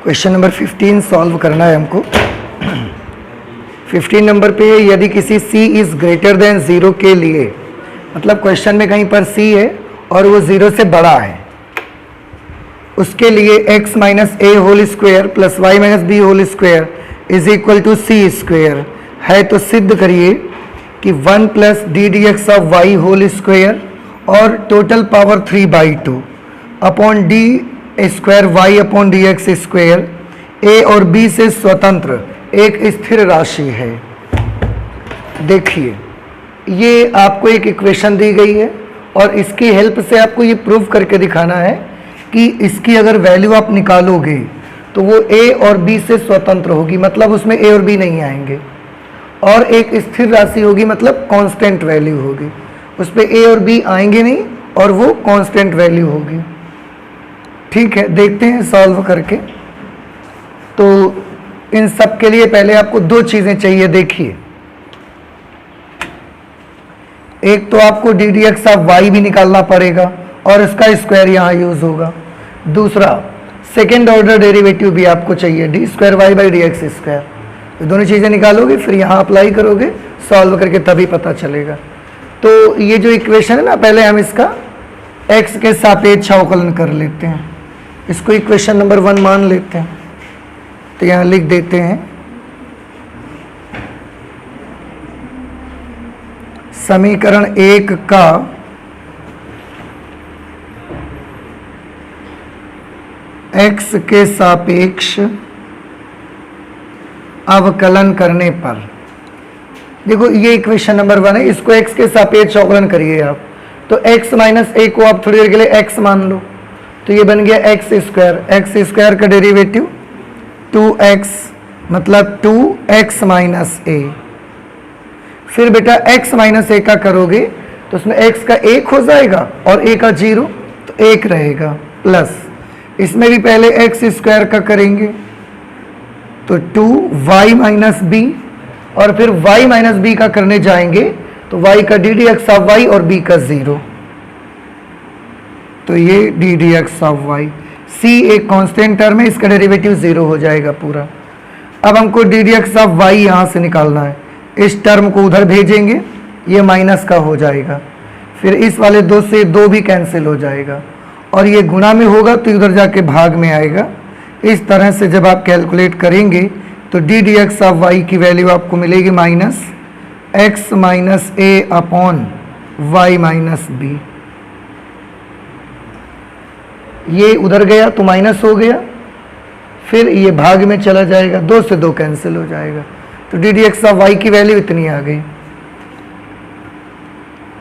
Question number 15 solve करना है हमको। 15 नंबर पे यदि किसी c इज ग्रेटर देन 0 के लिए, मतलब क्वेश्चन में कहीं पर c है और वो 0 से बड़ा है, उसके लिए x minus a whole square plus Y minus B whole square is equal to c square है, तो सिद्ध करिए कि 1 plus d D x of y whole square और total power 3/2 upon d square Y upon D x square a और b से स्वतंत्र एक स्थिर राशि है। देखिए, ये आपको एक इक्वेशन दी गई है और इसकी हेल्प से आपको ये प्रूव करके दिखाना है कि इसकी अगर वैल्यू आप निकालोगे तो वो ए और बी से स्वतंत्र होगी, मतलब उसमें ए और बी नहीं आएंगे, और एक स्थिर राशि होगी मतलब कांस्टेंट वैल्यू होगी, उस पर ए और बी आएंगे नहीं और वो कांस्टेंट वैल्यू होगी। ठीक है, देखते हैं सॉल्व करके। तो इन सब के लिए पहले आपको दो चीज़ें चाहिए। देखिए, एक तो आपको D D x of y भी निकालना पड़ेगा और इसका स्क्वायर यहाँ यूज होगा। दूसरा, सेकेंड ऑर्डर डेरिवेटिव भी आपको चाहिए, d square Y by D x square. तो दोनों चीज़ें निकालोगे, फिर यहाँ अप्लाई करोगे, सॉल्व करके तभी पता चलेगा। तो ये जो इक्वेशन है ना, पहले हम इसका x के सापेक्ष अवकलन कर लेते हैं। इसको इक्वेशन नंबर 1 मान लेते हैं। तो यहाँ लिख देते हैं समीकरण 1 का x के सापेक्ष अवकलन करने पर, देखो ये इक्वेशन नंबर 1 है, इसको x के सापेक्ष अवकलन करिए आप। तो x माइनस ए को आप थोड़ी देर के लिए x मान लो, तो ये बन गया एक्स स्क्वायर का डेरिवेटिव 2x मतलब 2x माइनस ए। फिर बेटा x माइनस ए का करोगे तो उसमें x का 1 हो जाएगा और a का 0, तो 1 रहेगा, प्लस इसमें भी पहले x स्क्वायर का करेंगे तो 2y माइनस बी, और फिर y माइनस बी का करने जाएंगे तो y का d D x of Y और b का 0, तो ये d D x of y. c एक कांस्टेंट टर्म है, इसका डेरिवेटिव 0 हो जाएगा पूरा। अब हमको D D x of y यहाँ से निकालना है, इस टर्म को उधर भेजेंगे, ये माइनस का हो जाएगा, फिर इस वाले 2 से 2 भी कैंसिल हो जाएगा, और ये गुणा में होगा तो इधर जाके भाग में आएगा। इस तरह से जब आप कैलकुलेट करेंगे तो D D x of Y की वैल्यू आपको मिलेगी minus x minus a upon Y minus B. ये उधर गया तो माइनस हो गया, फिर ये भाग में चला जाएगा, 2 से 2 कैंसिल हो जाएगा, तो D D x of Y की वैल्यू इतनी आ गई।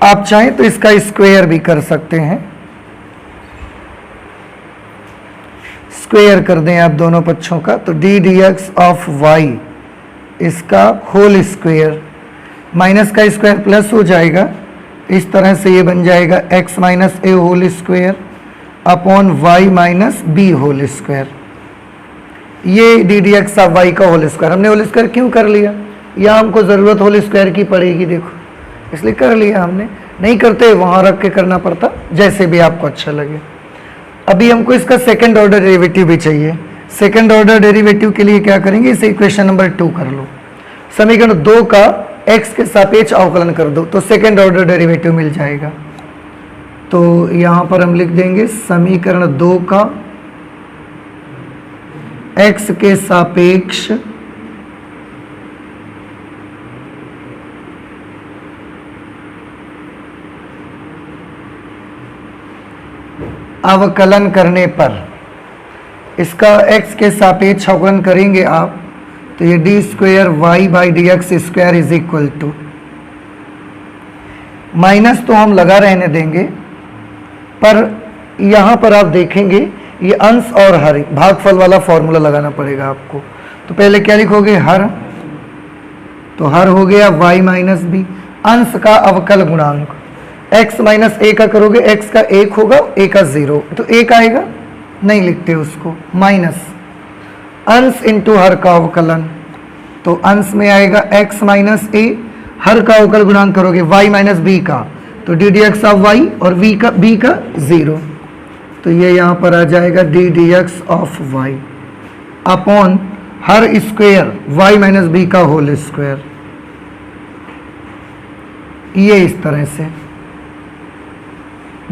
आप चाहें तो इसका स्क्वायर भी कर सकते हैं, स्क्वायर कर दें आप दोनों पक्षों का, तो D D x of y इसका होल स्क्वायर, माइनस का स्क्वायर प्लस हो जाएगा, इस तरह से ये बन जाएगा x minus a whole square upon Y minus B whole square. ये d D x of Y का होल स्क्वायर, हमने होल स्क्वायर क्यों कर लिया, या हमको ज़रूरत होल स्क्वायर की पड़ेगी, देखो इसलिए कर लिया हमने, नहीं करते वहाँ रख के करना पड़ता, जैसे भी आपको अच्छा लगे। अभी हमको इसका सेकंड ऑर्डर डेरिवेटिव भी चाहिए। सेकंड ऑर्डर डेरिवेटिव के लिए क्या करेंगे, इसे इक्वेशन नंबर 2 कर लो, समीकरण 2 का x के सापेक्ष अवकलन कर दो तो सेकंड ऑर्डर डेरिवेटिव मिल जाएगा। तो यहाँ पर हम लिख देंगे समीकरण 2 का x के सापेक्ष अवकलन करने पर, इसका x के सापेक्ष अवकलन करेंगे आप तो ये D square Y by D x square is equal to, minus तो हम लगा रहने देंगे, पर यहाँ पर आप देखेंगे ये अंश और हर, भागफल वाला फॉर्मूला लगाना पड़ेगा आपको। तो पहले क्या लिखोगे, हर, तो हर हो गया y माइनस बी, अंश का अवकल गुणांक, x माइनस ए का करोगे x का 1 होगा, a का 0, तो 1 आएगा, नहीं लिखते उसको, माइनस अंश इंटू हर का अवकलन, तो अंश में आएगा x माइनस ए, हर का अवकल गुणांक करोगे y माइनस बी का, तो D D x of Y और v का b का 0, तो ये यहाँ पर आ जाएगा D D x of y. Upon हर स्क्वायर y माइनस बी का होल स्क्वायर, ये इस तरह से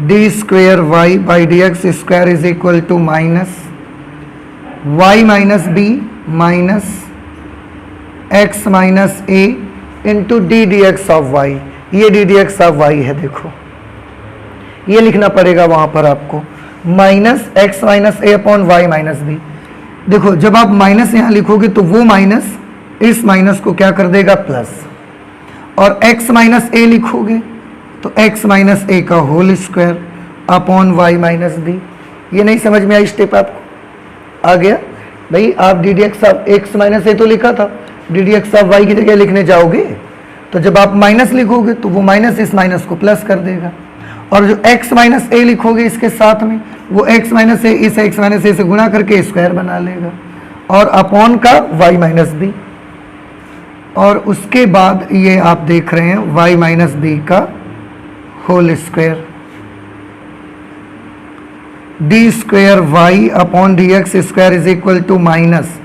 d square Y by D x square is equal to minus y minus b minus x minus a into d D x of Y. ये d D x of Y है, देखो ये लिखना पड़ेगा वहां पर आपको, minus x minus a upon Y minus b. देखो जब आप माइनस यहां लिखोगे तो वो माइनस इस माइनस को क्या कर देगा प्लस, और x माइनस ए लिखोगे तो x माइनस ए का whole square upon y minus B. ये नहीं समझ में आई स्टेप आपको? आ गया भाई? आप D D x of x minus a तो लिखा था, d D x of Y की जगह लिखने जाओगे तो जब आप माइनस लिखोगे तो वो माइनस इस माइनस को प्लस कर देगा, और जो x माइनस ए लिखोगे इसके साथ में वो x माइनस ए इस x माइनस ए से गुणा करके स्क्वायर बना लेगा, और अपॉन का y माइनस बी, और उसके बाद ये आप देख रहे हैं y माइनस बी का whole square, D square Y upon D x square is equal to minus,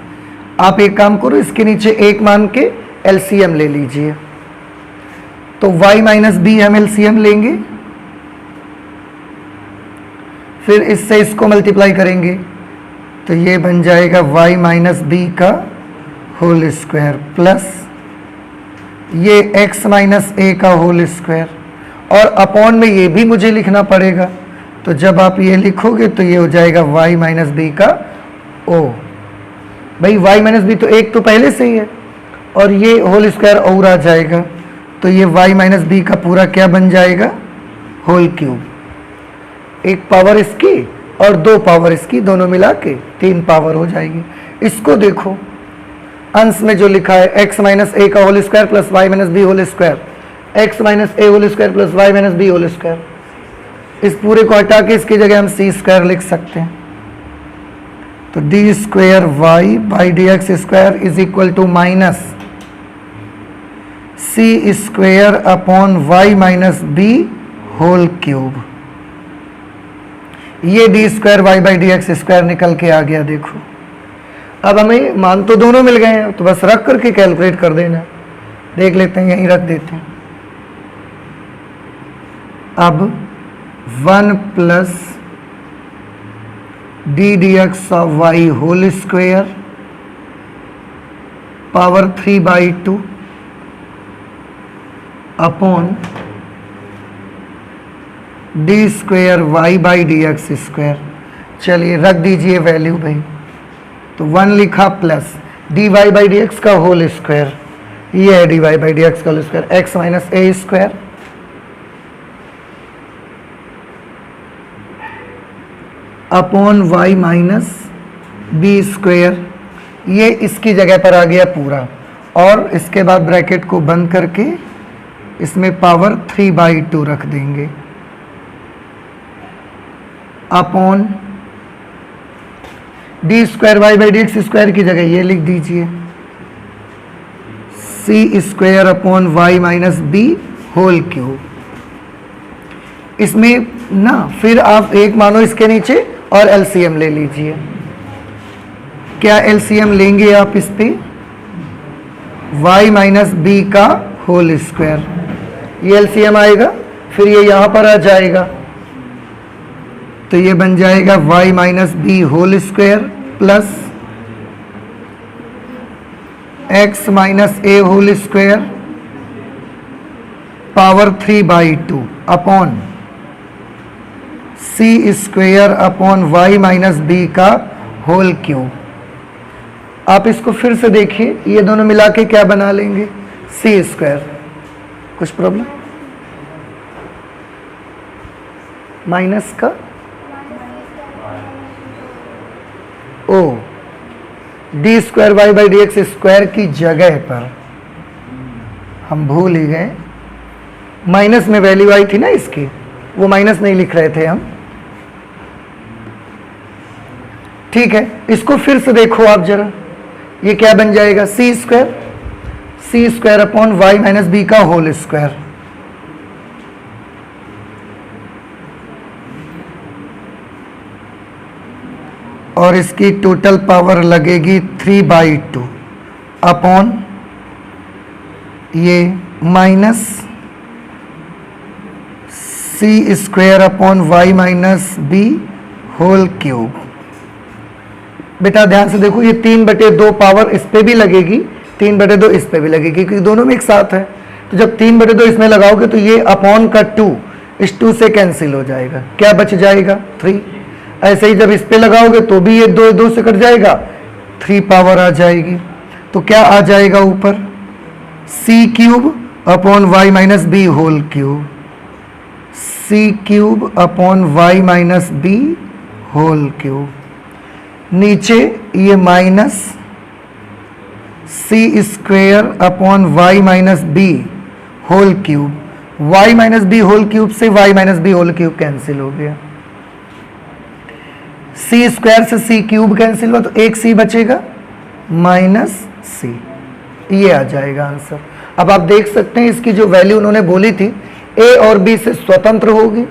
आप एक काम करो इसके नीचे एक मान के एलसीएम ले लीजिए, तो y माइनस बी हम एलसीएम लेंगे, फिर इससे इसको मल्टीप्लाई करेंगे तो ये बन जाएगा y माइनस बी का होल स्क्वायर प्लस ये x माइनस ए का होल स्क्वायर, और अपॉन में ये भी मुझे लिखना पड़ेगा, तो जब आप ये लिखोगे तो ये हो जाएगा y माइनस बी का ओ। भाई y माइनस बी तो एक तो पहले से ही है, और ये होल स्क्वायर और आ जाएगा, तो ये y माइनस बी का पूरा क्या बन जाएगा होल क्यूब, एक पावर इसकी और दो पावर इसकी, दोनों मिला के 3 पावर हो जाएगी। इसको देखो अंश में जो लिखा है x माइनस ए का whole square plus Y minus B whole square, x minus a whole square plus Y minus B whole square, इस पूरे को हटा के इसकी जगह हम सी स्क्वायर लिख सकते हैं, तो d square Y by D x square is equal to minus c square upon Y minus B whole cube. ये D square Y by D x square निकल के आ गया। देखो अब हमें मान तो दोनों मिल गए हैं, तो बस रख करके कैलकुलेट कर देना। देख लेते हैं, यहीं रख देते हैं। अब 1 plus d D x of y whole square power 3/2 upon d square Y by D x square. चलिए रख दीजिए वैल्यू भाई, तो 1 लिखा plus d y by D x का होल स्क्वायर, ये है d y by D x का whole square, x minus a square upon Y minus b square, ये इसकी जगह पर आ गया पूरा, और इसके बाद ब्रैकेट को बंद करके इसमें पावर 3/2 रख देंगे upon d square Y by D x square की जगह ये लिख दीजिए c square upon Y minus B whole cube. इसमें ना फिर आप एक मानो इसके नीचे और एलसीएम ले लीजिए। क्या एलसीएम लेंगे आप इस पे? वाई माइनस बी का होल स्क्वायर, ये एलसीएम आएगा, फिर ये यहां पर आ जाएगा, तो ये बन जाएगा y minus B whole square plus x minus a whole square power 3/2 upon c square upon y minus B का होल क्यूब। आप इसको फिर से देखिए, ये दोनों मिला के क्या बना लेंगे? C square. कुछ प्रॉब्लम? माइनस का ओ D square Y by D x square की जगह पर हम भूल ही गए, माइनस में वैल्यू आई थी ना इसकी, वो माइनस नहीं लिख रहे थे हम। ठीक है, इसको फिर से देखो आप जरा, ये क्या बन जाएगा? C square upon Y minus B का होल स्क्वायर, और इसकी टोटल पावर लगेगी 3/2 अपॉन ये minus c square upon Y minus B whole cube. बेटा ध्यान से देखो, ये 3/2 पावर इस पे भी लगेगी, 3/2 इस पे भी लगेगी, क्योंकि दोनों में एक साथ है। तो जब 3/2 इसमें लगाओगे तो ये अपॉन का 2 इस 2 से कैंसिल हो जाएगा, क्या बच जाएगा 3। ऐसे ही जब इस पे लगाओगे तो भी ये 2 से कट जाएगा, 3 पावर आ जाएगी। तो क्या आ जाएगा ऊपर, C cube upon Y minus B whole cube, C cube upon Y minus B whole cube. नीचे ये minus C square upon Y minus B whole cube, Y minus B whole cube से Y minus B whole cube cancel हो गया, सी square से सी cube cancel हुआ, तो एक सी बचेगा माइनस सी, ये आ जाएगा आंसर। अब आप देख सकते हैं इसकी जो वैल्यू उन्होंने बोली थी ए और बी से स्वतंत्र होगी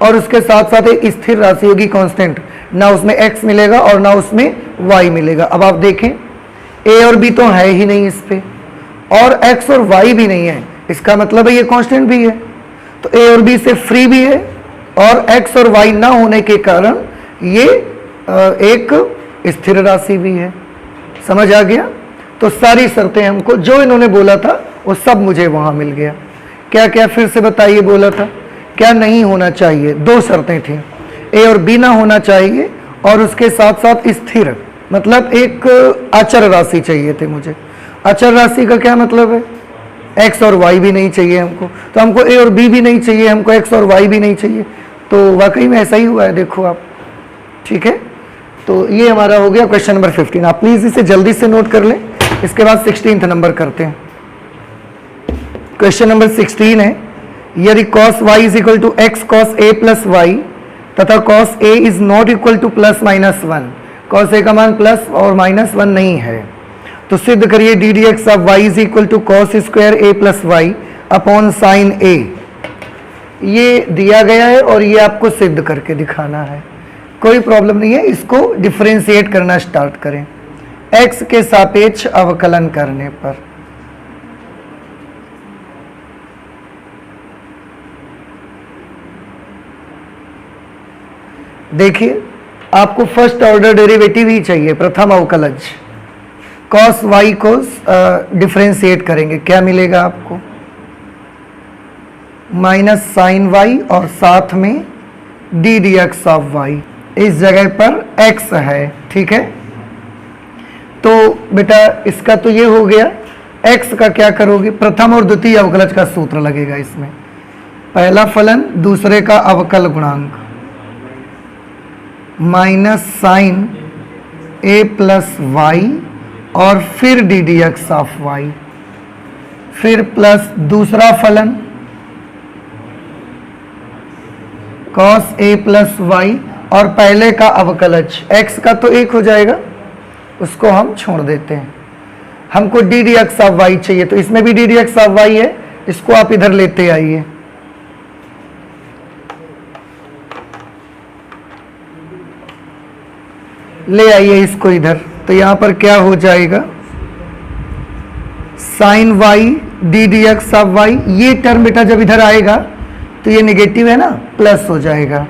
और उसके साथ साथ एक स्थिर राशि होगी कांस्टेंट, ना उसमें x मिलेगा और ना उसमें y मिलेगा। अब आप देखें a और b तो है ही नहीं इस पे, और x और y भी नहीं है, इसका मतलब है ये कांस्टेंट भी है, तो a और b से फ्री भी है और x और y ना होने के कारण ये एक स्थिर राशि भी है। समझ आ गया? तो सारी शर्तें हमको जो इन्होंने बोला था वो सब मुझे वहां मिल गया। क्या क्या फिर से बताइए बोला था, क्या नहीं होना चाहिए? 2 शर्तें थी, ए और बी ना होना चाहिए और उसके साथ साथ स्थिर, मतलब एक अचर राशि चाहिए थे मुझे। अचर राशि का क्या मतलब है, एक्स और वाई भी नहीं चाहिए हमको, तो हमको ए और बी भी नहीं चाहिए, हमको एक्स और वाई भी नहीं चाहिए। तो वाकई में ऐसा ही हुआ है, देखो आप। ठीक है, तो ये हमारा हो गया क्वेश्चन नंबर 15। आप प्लीज इसे जल्दी से नोट कर लें, इसके बाद 16th नंबर करते हैं। क्वेश्चन नंबर 16 है, यदि cos y is equal to X cos A plus Y तथा cos a is not equal to plus minus 1, cos a का मान प्लस और माइनस 1 नहीं है, तो सिद्ध करिए D D x of y is equal to cos square a plus Y upon sine a। ये दिया गया है और ये आपको सिद्ध करके दिखाना है, कोई प्रॉब्लम नहीं है। इसको डिफरेंशिएट करना स्टार्ट करें x के सापेक्ष अवकलन करने पर। देखिए आपको फर्स्ट ऑर्डर डेरिवेटिव ही चाहिए, प्रथम अवकलज। cos y को डिफरेंशिएट करेंगे, क्या मिलेगा आपको, माइनस साइन y और साथ में D D x of Y, इस जगह पर x है। ठीक है, तो बेटा इसका तो ये हो गया। x का क्या करोगे, प्रथम और द्वितीय अवकलज का सूत्र लगेगा इसमें, पहला फलन दूसरे का अवकल गुणांक, minus sine a plus Y और फिर D D x of Y, फिर प्लस दूसरा फलन cos a प्लस वाई और पहले का अवकलज x का तो 1 हो जाएगा, उसको हम छोड़ देते हैं। हमको D D x of Y चाहिए, तो इसमें भी D D x of Y है, इसको आप इधर लेते आइए। ले आइए इसको इधर, तो यहां पर क्या हो जाएगा, sine Y D D x of Y. ये टर्म बेटा जब इधर आएगा तो ये नेगेटिव है ना, प्लस हो जाएगा,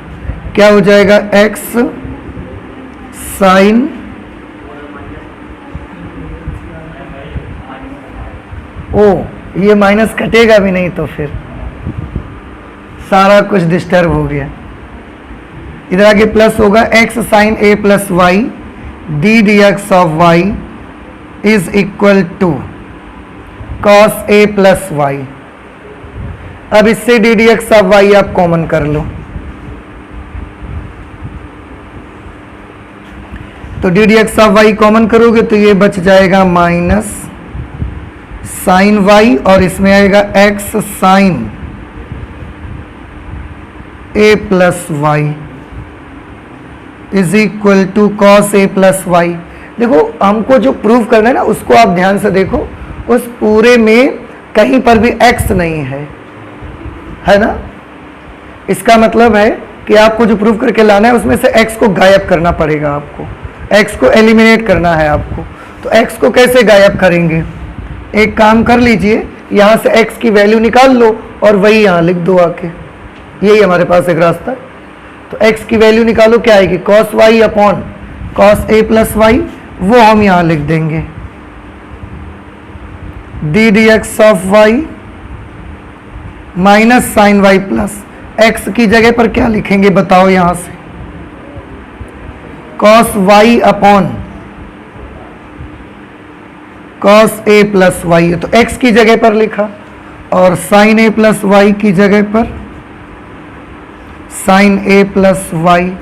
क्या हो जाएगा, एक्स साइन ओ, ये माइनस कटेगा भी नहीं तो फिर सारा कुछ डिस्टर्ब हो गया। इधर आगे प्लस होगा, X sine A plus Y D D x of Y is equal to cos A plus Y. अब इससे D D x of Y आप कॉमन कर लो, तो D D x of Y common करोगे तो ये बच जाएगा माइनस साइन वाई और इसमें आएगा X sine A plus Y is equal to cos A plus Y. देखो हमको जो प्रूव करना है ना, उसको आप ध्यान से देखो, उस पूरे में कहीं पर भी x नहीं है ना। इसका मतलब है कि आपको जो प्रूव करके लाना है उसमें से x को गायब करना पड़ेगा, आपको x को एलिमिनेट करना है आपको। तो x को कैसे गायब करेंगे? एक काम कर लीजिए, यहाँ से x की वैल्यू निकाल लो और वही यहाँ लिख दो आके, यही हमारे पास एक रास्ता है। तो x की वैल्यू निकालो, क्या आएगी? cos y upon cos a plus Y, वो हम यहाँ लिख देंगे D D x of Y minus sine Y plus X की जगह पर क्या लिखेंगे बताओ? यहां से cos y upon cos a plus Y है, तो x की जगह पर लिखा, और sin a प्लस वाई की जगह पर sin a plus Y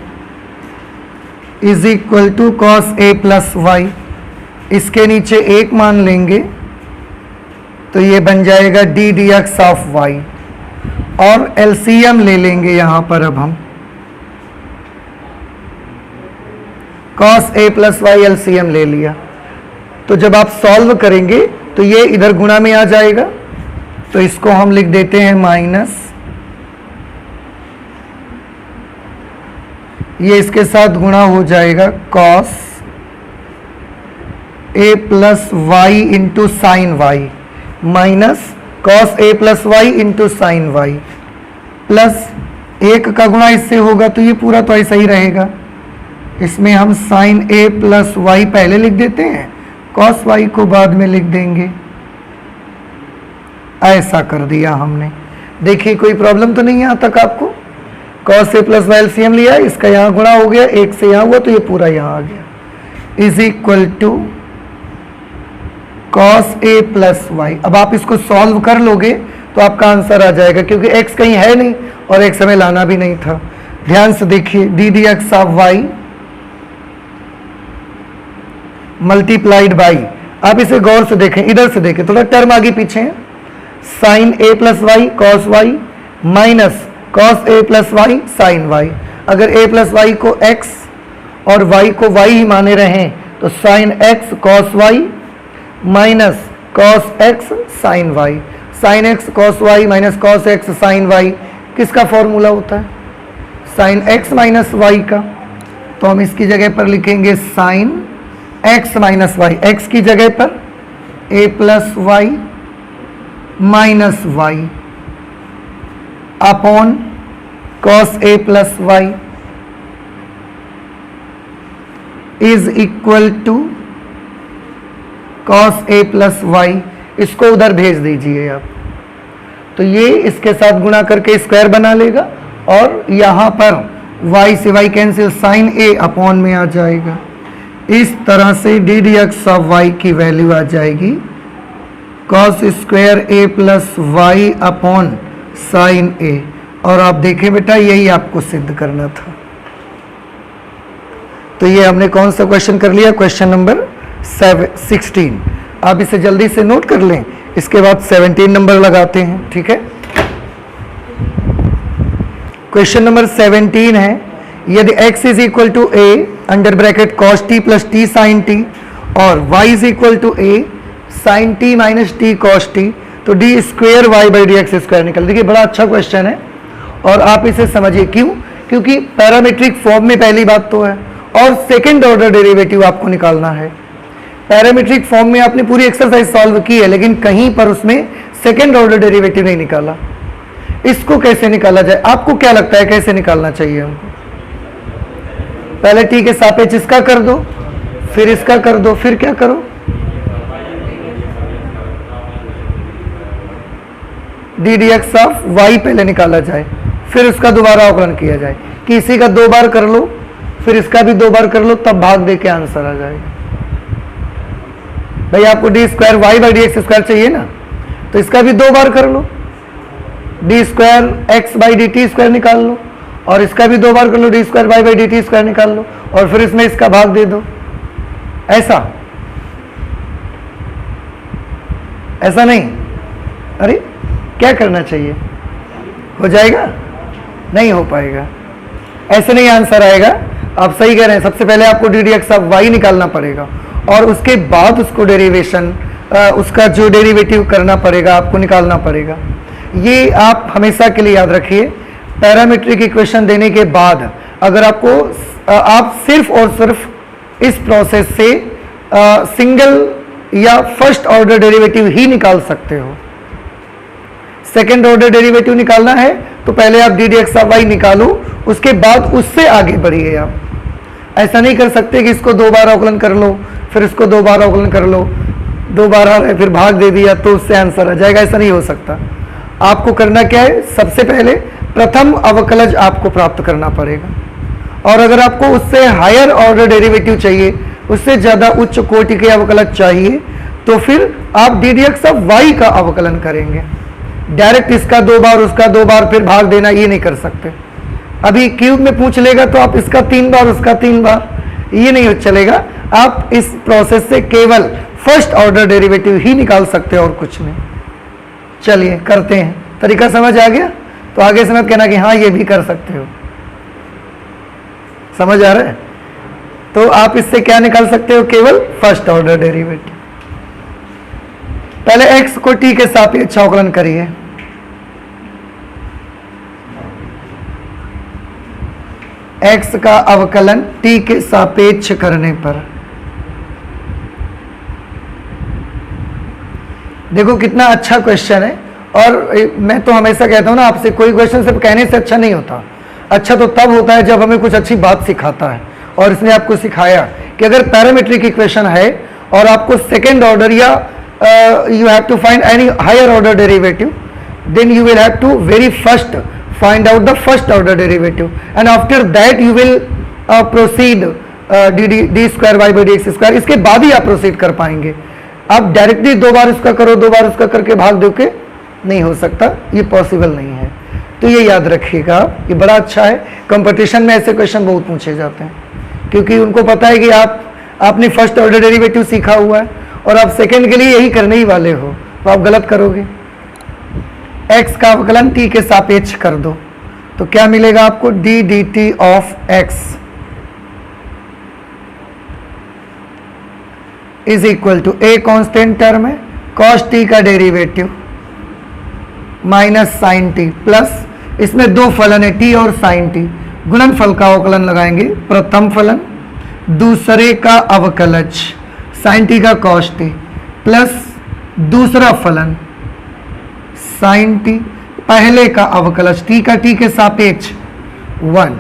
is equal to cos a plus Y. इसके नीचे एक मान लेंगे तो ये बन जाएगा D D x of Y, और एलसीएम ले लेंगे यहां पर। अब हम cos a plus Y LCM ले लिया, तो जब आप सॉल्व करेंगे तो ये इधर गुणा में आ जाएगा, तो इसको हम लिख देते हैं माइनस, ये इसके साथ गुणा हो जाएगा cos a plus Y into sine Y minus cos a plus Y into sine Y plus एक का गुणा इससे होगा तो ये पूरा तो ऐसा ही रहेगा। इसमें हम साइन a प्लस वाई पहले लिख देते हैं, cos y को बाद में लिख देंगे। ऐसा कर दिया हमने। देखिए कोई प्रॉब्लम तो नहीं है यहाँ तक आपको? cos a plus Y LCM लिया, इसका यहाँ गुणा हो गया, एक से यहाँ हुआ तो ये पूरा यहाँ आ गया, is equal to cos a plus Y. अब आप इसको सॉल्व कर लोगे तो आपका आंसर आ जाएगा, क्योंकि x कहीं है नहीं और x हमें लाना भी नहीं था। ध्यान से देखिए, D D x of Y multiplied by, आप इसे गौर से देखें, इधर से देखें, थोड़ा टर्म आगे पीछे है, sine a plus Y cos Y minus cos a plus Y sine Y. अगर a प्लस वाई को x और y को y ही माने रहें तो sine x cos y minus cos x sine y, sine x cos y minus cos x sine y किसका formula होता है? साइन x माइनस y का। तो हम इसकी जगह पर लिखेंगे sine x minus y, x की जगह पर a plus Y minus Y upon cos a plus Y is equal to cos a plus Y. इसको उधर भेज दीजिए आप, तो ये इसके साथ गुणा करके स्क्वायर बना लेगा, और यहाँ पर y से y cancel, sine a upon में आ जाएगा। इस तरह से D D x of Y की वैल्यू आ जाएगी cos square a plus Y upon sine a। और आप देखें बेटा, यही आपको सिद्ध करना था। तो ये हमने कौन सा क्वेश्चन कर लिया? Question number 16। आप इसे जल्दी से नोट कर लें, इसके बाद 17 नंबर लगाते हैं, ठीक है? क्वेश्चन नंबर 17 है, यदि x is equal to a under bracket cos t plus t sine t और y is equal to a sine t minus t cos t, तो D square Y by D x square निकल। देखिए बड़ा अच्छा question है और आप इसे समझिए, क्यों? क्योंकि पैरामीट्रिक फॉर्म में पहली बात तो है, और सेकेंड ऑर्डर डेरिवेटिव आपको निकालना है। पैरामीट्रिक फॉर्म में आपने पूरी एक्सरसाइज सॉल्व की है, लेकिन कहीं पर उसमें सेकेंड ऑर्डर डेरिवेटिव नहीं निकाला। इसको कैसे निकाला जाए? आपको क्या लगता है कैसे निकालना चाहिए हमको? पहले t के सापेक्ष इसका कर दो, फिर इसका कर दो, फिर क्या करो? D D x of Y पहले निकाला जाए, फिर उसका दोबारा अवकलन किया जाए, कि इसी का 2 बार कर लो, फिर इसका भी 2 बार कर लो, तब भाग दे के आंसर आ जाएगा। भाई आपको d square Y by D x square चाहिए ना, तो इसका भी 2 बार कर लो, d square x by d t square निकाल लो, और इसका भी 2 बार कर लो, d square Y by d t square निकाल लो, और फिर इसमें इसका भाग दे दो। ऐसा नहीं, अरे क्या करना चाहिए? हो जाएगा? नहीं हो पाएगा, ऐसे नहीं आंसर आएगा। आप सही कह रहे हैं, सबसे पहले आपको D D x of Y निकालना पड़ेगा, और उसके बाद उसको डेरिवेशन, उसका जो डेरिवेटिव करना पड़ेगा आपको निकालना पड़ेगा। ये आप हमेशा के लिए याद रखिए, पैरामीट्रिक इक्वेशन देने के बाद अगर आपको आप सिर्फ और सिर्फ इस प्रोसेस से सिंगल या फर्स्ट ऑर्डर डेरिवेटिव ही निकाल सकते हो। सेकेंड ऑर्डर डेरिवेटिव निकालना है तो पहले आप D D x of Y निकालो, उसके बाद उससे आगे बढ़िए। आप ऐसा नहीं कर सकते कि इसको 2 बार अवकलन कर लो, फिर इसको 2 बार अवकलन कर लो, 2 बार आ रहे फिर भाग दे दिया तो उससे आंसर आ जाएगा, ऐसा नहीं हो सकता। आपको करना क्या है, सबसे पहले प्रथम अवकलज आपको प्राप्त करना पड़ेगा, और अगर आपको उससे हायर ऑर्डर डेरिवेटिव चाहिए, उससे ज़्यादा उच्च कोटि के अवकलज चाहिए, तो फिर आप D D x of Y का अवकलन करेंगे। डायरेक्ट इसका 2 बार उसका 2 बार फिर भाग देना ये नहीं कर सकते। अभी क्यूब में पूछ लेगा तो आप इसका 3 बार उसका 3 बार, ये नहीं चलेगा। आप इस प्रोसेस से केवल फर्स्ट ऑर्डर डेरिवेटिव ही निकाल सकते हो और कुछ नहीं। चलिए करते हैं, तरीका समझ आ गया तो आगे से मत कहना कि हाँ ये भी कर सकते हो। समझ आ रहा है? तो आप इससे क्या निकाल सकते हो, केवल फर्स्ट ऑर्डर डेरिवेटिव। पहले x को t के सापेक्ष अवकलन करिए। x का अवकलन t के सापेक्ष करने पर देखो कितना अच्छा क्वेश्चन है। और मैं तो हमेशा कहता हूं ना, आपसे कोई क्वेश्चन सिर्फ कहने से अच्छा नहीं होता। अच्छा तो तब होता है जब हमें कुछ अच्छी बात सिखाता है, और इसने आपको सिखाया कि अगर पैरामीट्रिक इक्वेशन है और आपको सेकेंड ऑर्डर या you have to find any higher order derivative, then you will have to very first find out the first order derivative, and after that you will proceed d square y by dx square। इसके बाद ही आप proceed कर पाएंगे। आप directly 2 बार इसका करो 2 बार उसका करके भाग दो के नहीं हो सकता, ये पॉसिबल नहीं है। तो ये याद रखिएगा, ये बड़ा अच्छा है। कंपटीशन में ऐसे क्वेश्चन बहुत पूछे जाते हैं, क्योंकि उनको पता है कि आपने फर्स्ट ऑर्डर डेरिवेटिव सीखा हुआ है और आप सेकंड के लिए यही करने ही वाले हो, तो आप गलत करोगे। x का अवकलन t के सापेक्ष कर दो तो क्या मिलेगा आपको, D D T of x is equal to a constant term है, cos t का derivative minus sine t plus इसमें 2 फलन है t और साइन t, गुणनफल का अवकलन लगाएंगे। प्रथम फलन दूसरे का अवकलज साइन टी का कॉस टी प्लस दूसरा फलन साइन टी पहले का अवकलज टी का टी के सापेक्ष 1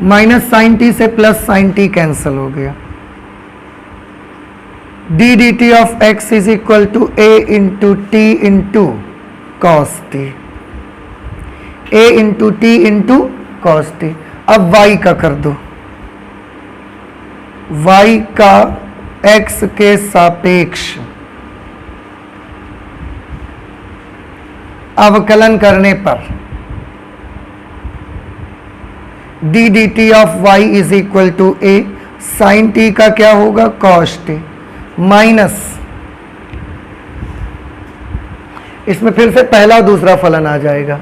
माइनस साइन टी से प्लस साइन टी कैंसिल हो गया। D D T of X is equal to A into T into cos T, A into T into cos T. अब y का कर दो, y का x के सापेक्ष अवकलन करने पर D D T of Y is equal to A sine T का क्या होगा, कॉस टी माइनस इसमें फिर से पहला दूसरा फलन आ जाएगा।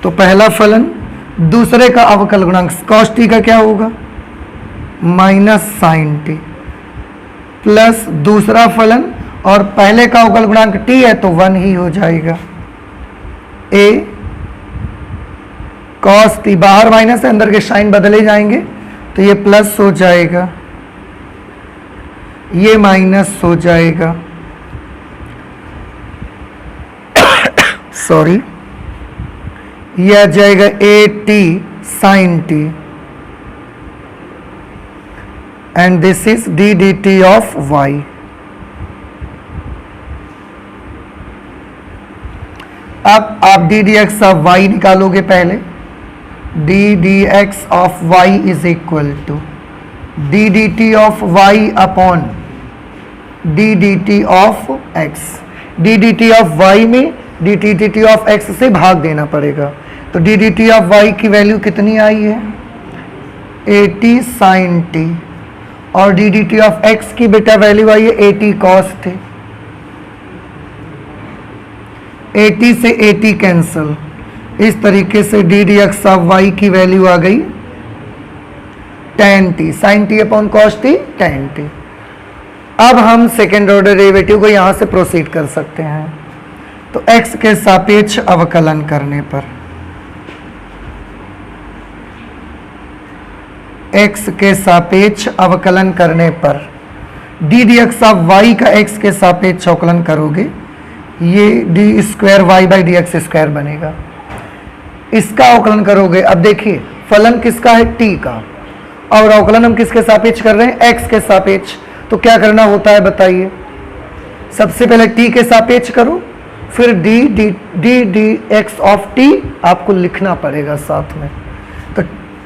तो पहला फलन दूसरे का अवकल गुणांक कॉस टी का क्या होगा, माइनस साइन टी प्लस दूसरा फलन और पहले का अवकल गुणांक टी है तो 1 ही हो जाएगा। ए कॉस टी, बाहर माइनस है अंदर के साइन बदले जाएंगे तो ये प्लस हो जाएगा, ये माइनस हो जाएगा, सॉरी ये आ जाएगा a t sine t and this is d D T of y. अब आप D D x of y निकालोगे। पहले d D x of Y is equal to d D T of y upon d D T of x. D D T of y में d t t t of x से भाग देना पड़ेगा। तो D D T of Y की value कितनी आई है, 80 sign T, और d D T of x की बेटा वैल्यू आई है 80 कॉस टी। 80 से 80 कैंसल, इस तरीके से D D x of Y की वैल्यू आ गई tan T, sine T upon cos T tan T. अब हम सेकेंड ऑर्डर डेरिवेटिव को यहां से प्रोसीड कर सकते हैं। तो x के सापेक्ष अवकलन करने पर x के सापेक्ष अवकलन करने पर D D x of Y का x के सापेक्ष अवकलन करोगे, ये D square Y by D x square बनेगा। इसका अवकलन करोगे, अब देखिए फलन किसका है, t का, और अवकलन हम किसके सापेक्ष कर रहे हैं, x के सापेक्ष। तो क्या करना होता है बताइए, सबसे पहले t के सापेक्ष करो, फिर डी एक्स ऑफ t आपको लिखना पड़ेगा साथ में। तो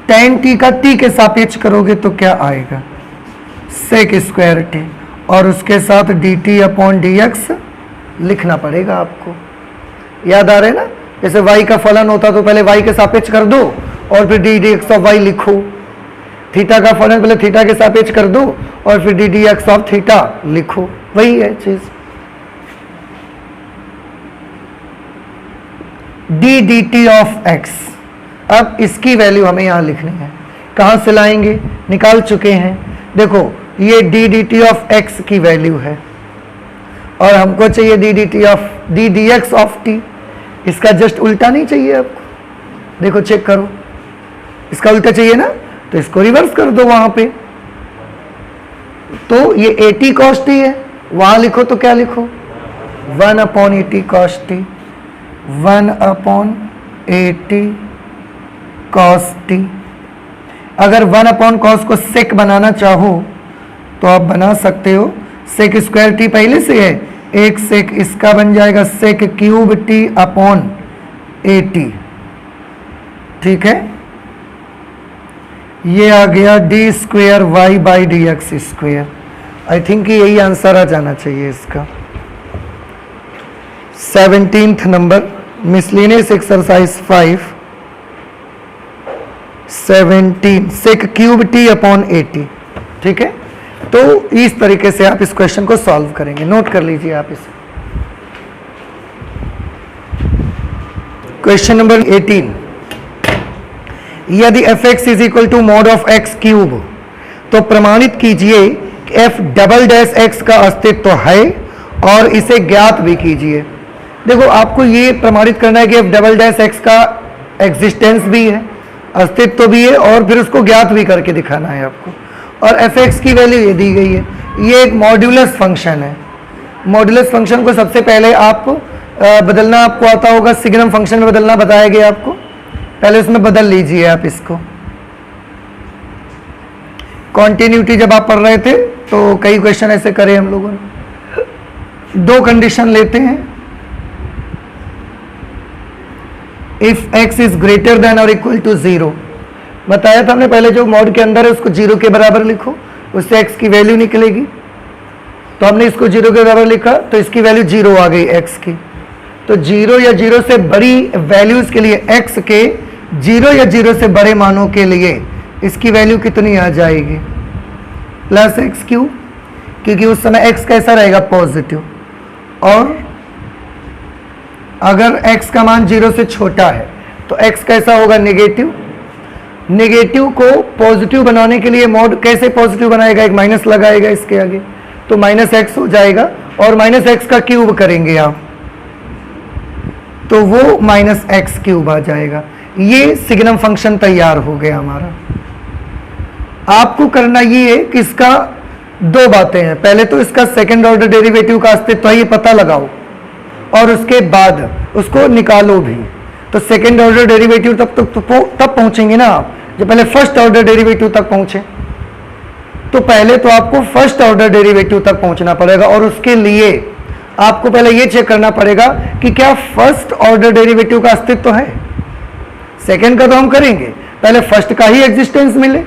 tan t का t के सापेक्ष करोगे तो क्या आएगा, सेक स्क्वायर t, और उसके साथ dt अपॉन डी एक्स लिखना पड़ेगा आपको। याद आ रहे ना, जैसे y का फलन होता तो पहले y के सापेक्ष कर दो और फिर डी एक्स ऑफ y लिखो। थीटा का फलन पहले थीटा के सापेक्ष कर दो और फिर डी एक्स ऑफ थीटा लिखो, वही है चीज। D D T of x, अब इसकी वैल्यू हमें यहां लिखनी है। कहां से लाएंगे, निकाल चुके हैं। देखो ये d D T of x की वैल्यू है और हमको चाहिए D D T of D D x of T. इसका जस्ट उल्टा नहीं चाहिए आपको, देखो चेक करो, इसका उल्टा चाहिए ना, तो इसको रिवर्स कर दो वहां पे। तो ये ए टी कॉस टी है, वहां लिखो तो क्या लिखो, 1 upon A T cos T, 1 upon A T cos T. अगर 1 अपॉन कॉस को सेक बनाना चाहो तो आप बना सकते हो, सेक स्क्वायर टी पहले से है, एक सेक इसका बन जाएगा sec cube T upon A T, ठीक है। ये आ गया D square Y by D x square. I think यही आंसर आ जाना चाहिए इसका। 17th number miscellaneous exercise 5 17 sec cube T upon A T, ठीक है। तो इस तरीके से आप इस क्वेश्चन को सॉल्व करेंगे, नोट कर लीजिए आप इसे। क्वेश्चन नंबर 18, यदि F X is equal to mod of X cube, तो प्रमाणित कीजिए कि एफ डबल डैश एक्स का अस्तित्व है और इसे ज्ञात भी कीजिए। देखो आपको ये प्रमाणित करना है कि एफ डबल डैश एक्स का एग्जिस्टेंस भी है, अस्तित्व भी है, और फिर उसको ज्ञात भी करके दिखाना है आपको। और एफ एक्स की वैल्यू ये दी गई है, ये एक मॉड्यूलस फंक्शन है। मॉड्यूलस फंक्शन को सबसे पहले आप बदलना आपको आता होगा, सिग्नम फंक्शन में बदलना बताया गया आपको, पहले उसमें बदल लीजिए आप इसको। कॉन्टिन्यूटी जब आप पढ़ रहे थे तो कई क्वेश्चन ऐसे करे हम लोगों ने। दो कंडीशन लेते हैं, if x is greater than और इक्वल टू 0, बताया था हमने पहले, जो मॉड के अंदर है उसको 0 के बराबर लिखो, उससे x की वैल्यू निकलेगी। तो हमने इसको 0 के बराबर लिखा तो इसकी वैल्यू 0 आ गई x की। तो 0 या 0 से बड़ी वैल्यूज के लिए x के 0 या 0 से बड़े मानों के लिए इसकी वैल्यू कितनी आ जाएगी, प्लस एक्स क्यूब, क्योंकि उस समय x कैसा रहेगा, पॉजिटिव। और अगर x का मान 0 से छोटा है तो x कैसा होगा, नेगेटिव। नेगेटिव को पॉजिटिव बनाने के लिए मॉड कैसे पॉजिटिव बनाएगा, एक माइनस लगाएगा इसके आगे, तो माइनस एक्स हो जाएगा, और माइनस एक्स का क्यूब करेंगे आप तो वो माइनस एक्स क्यूब आ जाएगा। ये सिग्नम फंक्शन तैयार हो गया हमारा। आपको करना ये है कि इसका दो बातें हैं, पहले तो इसका सेकंड ऑर्डर डेरिवेटिव का अस्तित्व है ये पता लगाओ, और उसके बाद उसको निकालो भी। तो सेकंड ऑर्डर डेरिवेटिव तब पहुंचेंगे ना आप, जब पहले फर्स्ट ऑर्डर डेरिवेटिव तक पहुंचे। तो पहले तो आपको फर्स्ट ऑर्डर डेरिवेटिव तक पहुंचना पड़ेगा, और उसके लिए आपको पहले ये चेक करना पड़ेगा कि क्या फर्स्ट ऑर्डर डेरिवेटिव का अस्तित्व है। सेकंड का तो हम करेंगे, पहले फर्स्ट का ही एग्जिस्टेंस मिले।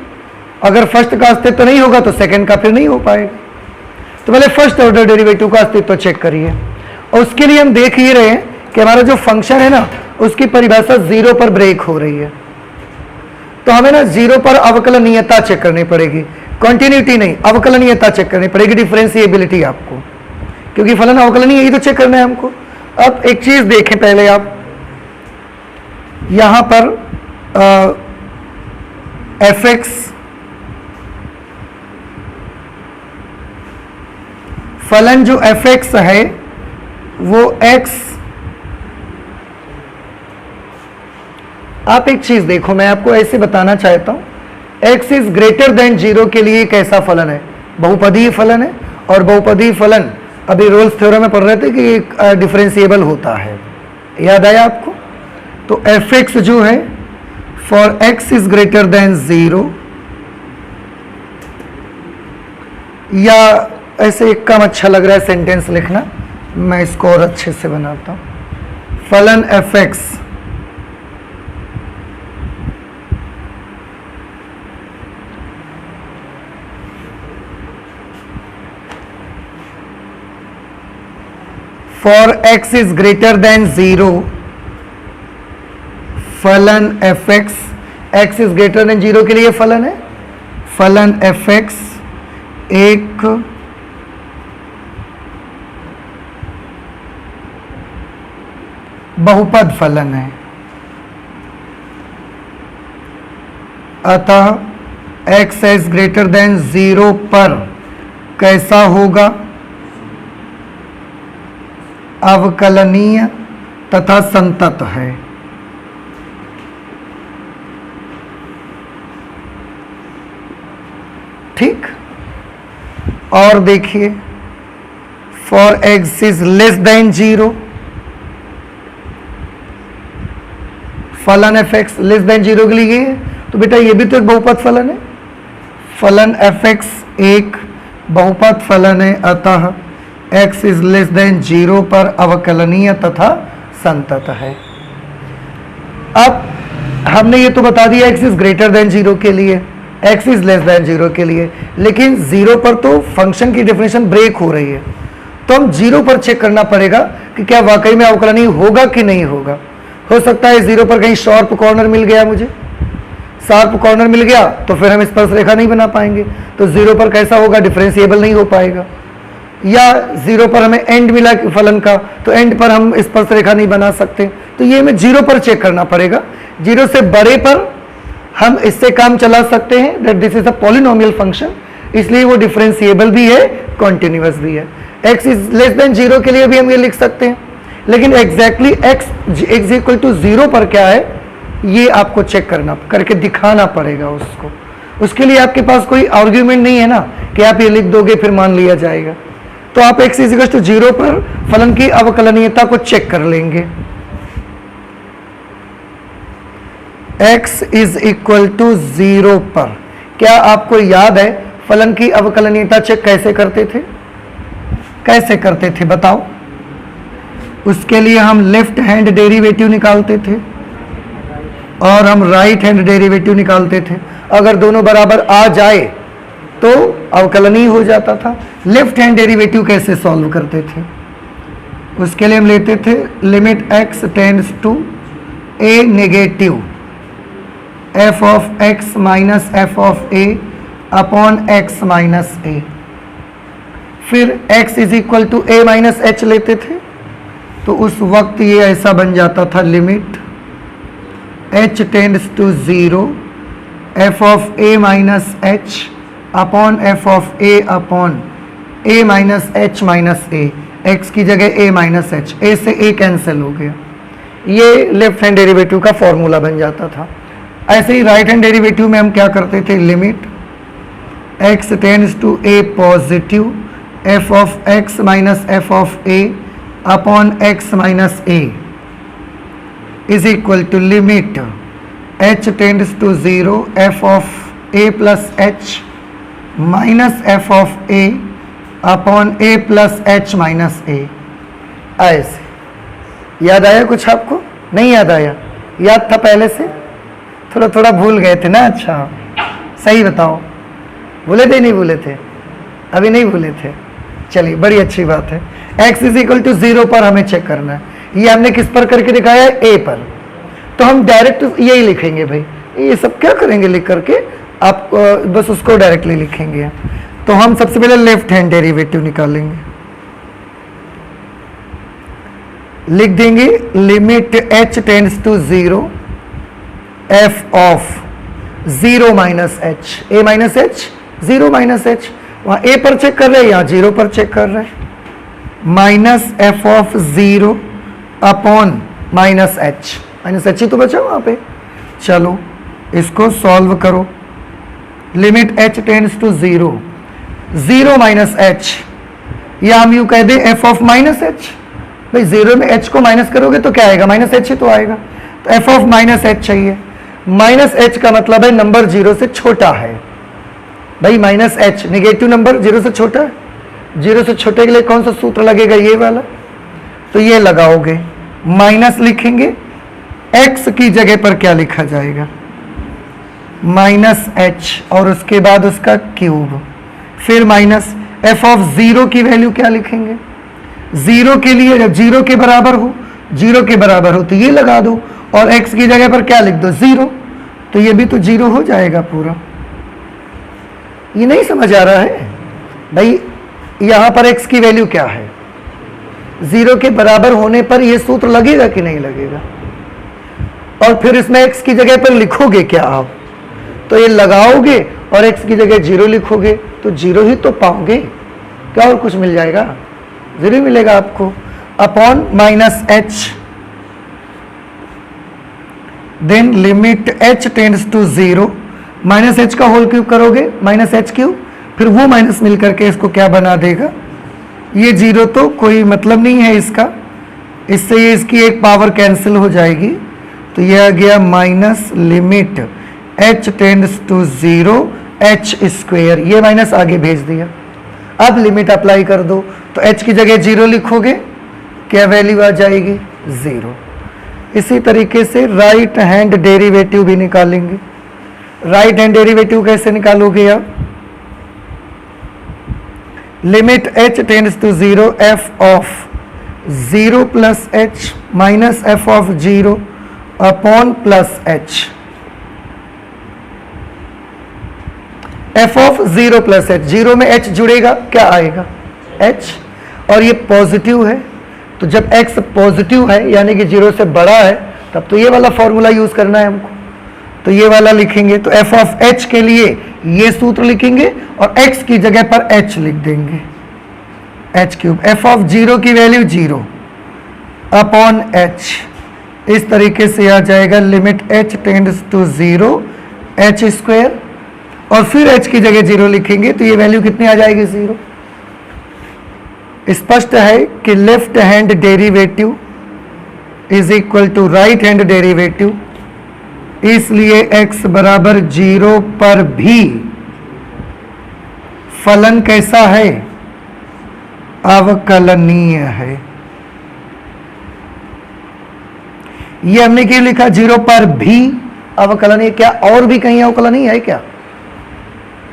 अगर फर्स्ट का अस्तित्व नहीं होगा तो सेकंड का फिर नहीं हो पाएगा। तो पहले फर्स्ट ऑर्डर डेरिवेटिव का अस्तित्व चेक करिए, और उसके लिए हम देख ही रहे हैं कि हमारा जो फंक्शन है ना उसकी परिभाषा 0 पर ब्रेक हो रही है। तो हमें ना 0 पर अवकलनीयता चेक करनी पड़ेगी, कॉन्टिन्यूटी नहीं, अवकलनीयता चेक करनी पड़ेगी, डिफरेंशिएबिलिटी आपको, क्योंकि फलन अवकलनीय यही तो चेक करना है हमको। अब एक चीज देखें पहले आप, यहां पर एफ एक्स फलन जो एफ एक्स है वो एक्स, आप एक चीज देखो, मैं आपको ऐसे बताना चाहता हूं x इज ग्रेटर देन 0 के लिए कैसा फलन है? बहुपदीय फलन है। और बहुपदीय फलन अभी रोल्स थ्योरम में पढ़ रहे थे कि एक डिफरेंशिएबल होता है, याद आया आपको? तो fx जो है for x is greater than 0, या ऐसे एक काम अच्छा लग रहा है सेंटेंस लिखना, मैं इसको और अच्छे से बनाता हूं। फलन fx for x is greater than 0, फलन fx, x is greater than 0 के लिए फलन है। फलन fx एक बहुपद फलन है, अतः x इज ग्रेटर देन 0 पर कैसा होगा? अवकलनीय तथा संतत है। ठीक। और देखिए for x is less than 0, फलन fx लेस देन 0 के लिए, तो बेटा ये भी तो एक बहुपद फलन है। फलन fx एक बहुपद फलन है, अतः x इज लेस देन 0 पर अवकलनीय तथा संतत है। अब हमने ये तो बता दिया x इज ग्रेटर देन 0 के लिए, x इज लेस देन 0 के लिए, लेकिन 0 पर तो फंक्शन की डेफिनेशन ब्रेक हो रही है, तो हम 0 पर चेक करना पड़ेगा कि क्या वाकई में अवकलनीय होगा कि नहीं होगा। हो सकता है 0 पर कहीं शार्प कॉर्नर मिल गया, मुझे शार्प कॉर्नर मिल गया तो फिर हम स्पर्श रेखा नहीं बना पाएंगे, तो 0 पर कैसा होगा? डिफरेंशिएबल नहीं हो पाएगा। या 0 पर हमें एंड मिला फलन का, तो एंड पर हम स्पर्श रेखा नहीं बना सकते, तो ये हमें 0 पर चेक करना पड़ेगा। 0 से बड़े पर हम इससे काम चला सकते हैं, that this is a polynomial function, इसलिए वो डिफरेंशिएबल भी है, कॉन्टिन्यूअस भी है। x इज लेस देन 0 के लिए भी हम ये लिख सकते हैं, लेकिन एग्जैक्टली x इक्वल टू 0 पर क्या है ये आपको चेक करके दिखाना पड़ेगा उसको। उसके लिए आपके पास कोई आर्ग्यूमेंट नहीं है ना कि आप ये लिख दोगे फिर मान लिया जाएगा, तो आप x इज इक्वल टू 0 पर फलन की अवकलनीयता को चेक कर लेंगे। x इज इक्वल टू 0 पर, क्या आपको याद है फलन की अवकलनीयता चेक कैसे करते थे? कैसे करते थे बताओ? उसके लिए हम लेफ्ट हैंड डेरिवेटिव निकालते थे और हम राइट हैंड डेरिवेटिव निकालते थे। अगर दोनों बराबर आ जाए तो अवकलनीय हो जाता था। लेफ्ट हैंड डेरिवेटिव कैसे सॉल्व करते थे? उसके लिए हम लेते थे limit x tends to a negative f of x minus f of a upon x minus a, फिर x is equal to a minus h लेते थे, तो उस वक्त ये ऐसा बन जाता था limit h tends to 0 f of a minus h upon f of a upon a minus h minus a, x की जगह a माइनस h, a से a कैंसिल हो गया। ये लेफ्ट हैंड डेरिवेटिव का फॉर्मूला बन जाता था। ऐसे ही राइट हैंड डेरिवेटिव में हम क्या करते थे? Limit x tends to a positive f of x minus f of a upon x minus a is equal to limit h tends to 0 f of a plus h minus f of a upon a plus h minus a। ऐसे याद आया कुछ आपको? नहीं याद आया? याद था पहले से? थोड़ा थोड़ा भूल गए थे ना? अच्छा सही बताओ, भूले थे नहीं भूले थे? अभी नहीं भूले थे, चलिए बड़ी अच्छी बात है। x इज इक्वल टू 0 पर हमें चेक करना है। ये हमने किस पर करके दिखाया है? a पर, तो हम डायरेक्ट यही लिखेंगे भाई। ये सब क्या करेंगे लिख करके, आप बस उसको डायरेक्टली लिखेंगे। तो हम सबसे पहले लेफ्ट हैंड डेरिवेटिव निकालेंगे, लिख देंगे limit h tends to 0 f of 0 minus h, a minus h 0 minus h, वहाँ a पर चेक कर रहे हैं, यहाँ 0 पर चेक कर रहे हैं, minus f of 0 upon minus h, minus h ही तो बचा वहाँ पे। चलो इसको सॉल्व करो, limit h tends to 0, 0 minus H, या हम यूं कह दें f ऑफ माइनस एच। भाई 0 में h को माइनस करोगे तो क्या आएगा, माइनस एच ही तो आएगा। तो f ऑफ माइनस एच चाहिए। माइनस एच का मतलब है नंबर 0 से छोटा है। भाई माइनस एच निगेटिव नंबर 0 से छोटा है, 0 से छोटे के लिए कौन सा सूत्र लगेगा, ये वाला। तो ये लगाओगे, माइनस लिखेंगे, x की जगह पर क्या लिखा जाएगा, माइनस एच, और उसके बाद उसका क्यूब, फिर माइनस f ऑफ 0 की वैल्यू क्या लिखेंगे, 0 के लिए जब 0 के बराबर हो, 0 के बराबर हो तो ये लगा दो, और x की जगह पर क्या लिख दो, 0, तो ये भी तो 0 हो जाएगा पूरा। ये नहीं समझ आ रहा है भाई, यहां पर x की वैल्यू क्या है, 0 के बराबर होने पर यह सूत्र लगेगा कि नहीं लगेगा। और फिर इसमें x की जगह पर लिखोगे क्या आप, तो ये लगाओगे और x की जगह 0 लिखोगे तो 0 ही तो पाओगे, क्या और कुछ मिल जाएगा, 0 ही मिलेगा आपको, upon minus H. Then limit h tends to 0, minus H का होल क्यूब करोगे, माइनस एच क्यूब, फिर वो माइनस मिल करके इसको क्या बना देगा, ये 0 तो कोई मतलब नहीं है इसका, इससे ये इसकी एक पावर कैंसिल हो जाएगी, तो ये आ गया minus limit h tends to 0 h square, ये माइनस आगे भेज दिया। अब लिमिट अप्लाई कर दो, तो h की जगह 0 लिखोगे, क्या वैल्यू आ जाएगी, 0। इसी तरीके से राइट हैंड डेरिवेटिव भी निकालेंगे। राइट हैंड डेरिवेटिव कैसे निकालोगे आप, limit h tends to 0 f of 0 plus h minus f of 0 upon plus h, f of 0 plus h, 0 में h जुड़ेगा, क्या आएगा, h, और ये पॉजिटिव है, तो जब x पॉजिटिव है यानी कि 0 से बड़ा है, तब तो ये वाला फॉर्मूला यूज करना है हमको, तो ये वाला लिखेंगे, तो f ऑफ h के लिए ये सूत्र लिखेंगे और x की जगह पर h लिख देंगे, h क्यूब, f ऑफ 0 की वैल्यू 0 अपॉन h, इस तरीके से आ जाएगा limit h tends to 0 h square, और फिर h की जगह 0 लिखेंगे तो ये वैल्यू कितनी आ जाएगी, 0। स्पष्ट है कि left hand derivative is equal to right hand derivative, इसलिए x बराबर 0 पर भी फलन कैसा है, अवकलनीय है। ये हमने क्यों लिखा, 0 पर भी अवकलनीय, क्या और भी कहीं अवकलनीय है क्या,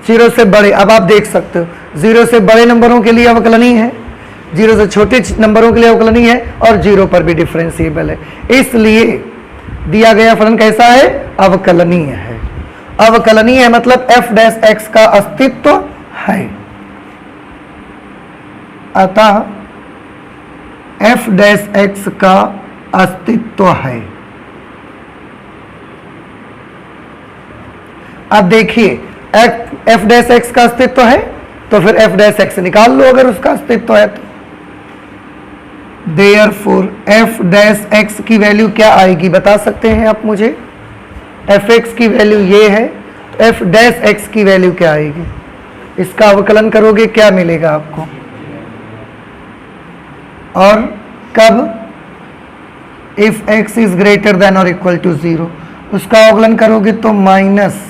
0 से बड़े, अब आप देख सकते हो 0 से बड़े नंबरों के लिए अवकलनीय है, 0 से छोटे नंबरों के लिए अवकलनीय है, और 0 पर भी डिफरेंशिएबल है, इसलिए दिया गया फलन कैसा है, अवकलनीय है। अवकलनीय है मतलब f डैश x का अस्तित्व है, अतः f डैश x का अस्तित्व है। अब देखिए f डैश x का अस्तित्व है, तो फिर f डैश x निकाल लो अगर उसका अस्तित्व है तो। Therefore f डैश x की वैल्यू क्या आएगी, बता सकते हैं आप मुझे, fx की वैल्यू ये है, तो f डैश x की वैल्यू क्या आएगी, इसका अवकलन करोगे क्या मिलेगा आपको, और कब, if x is greater than और इक्वल टू 0, उसका अवकलन करोगे तो minus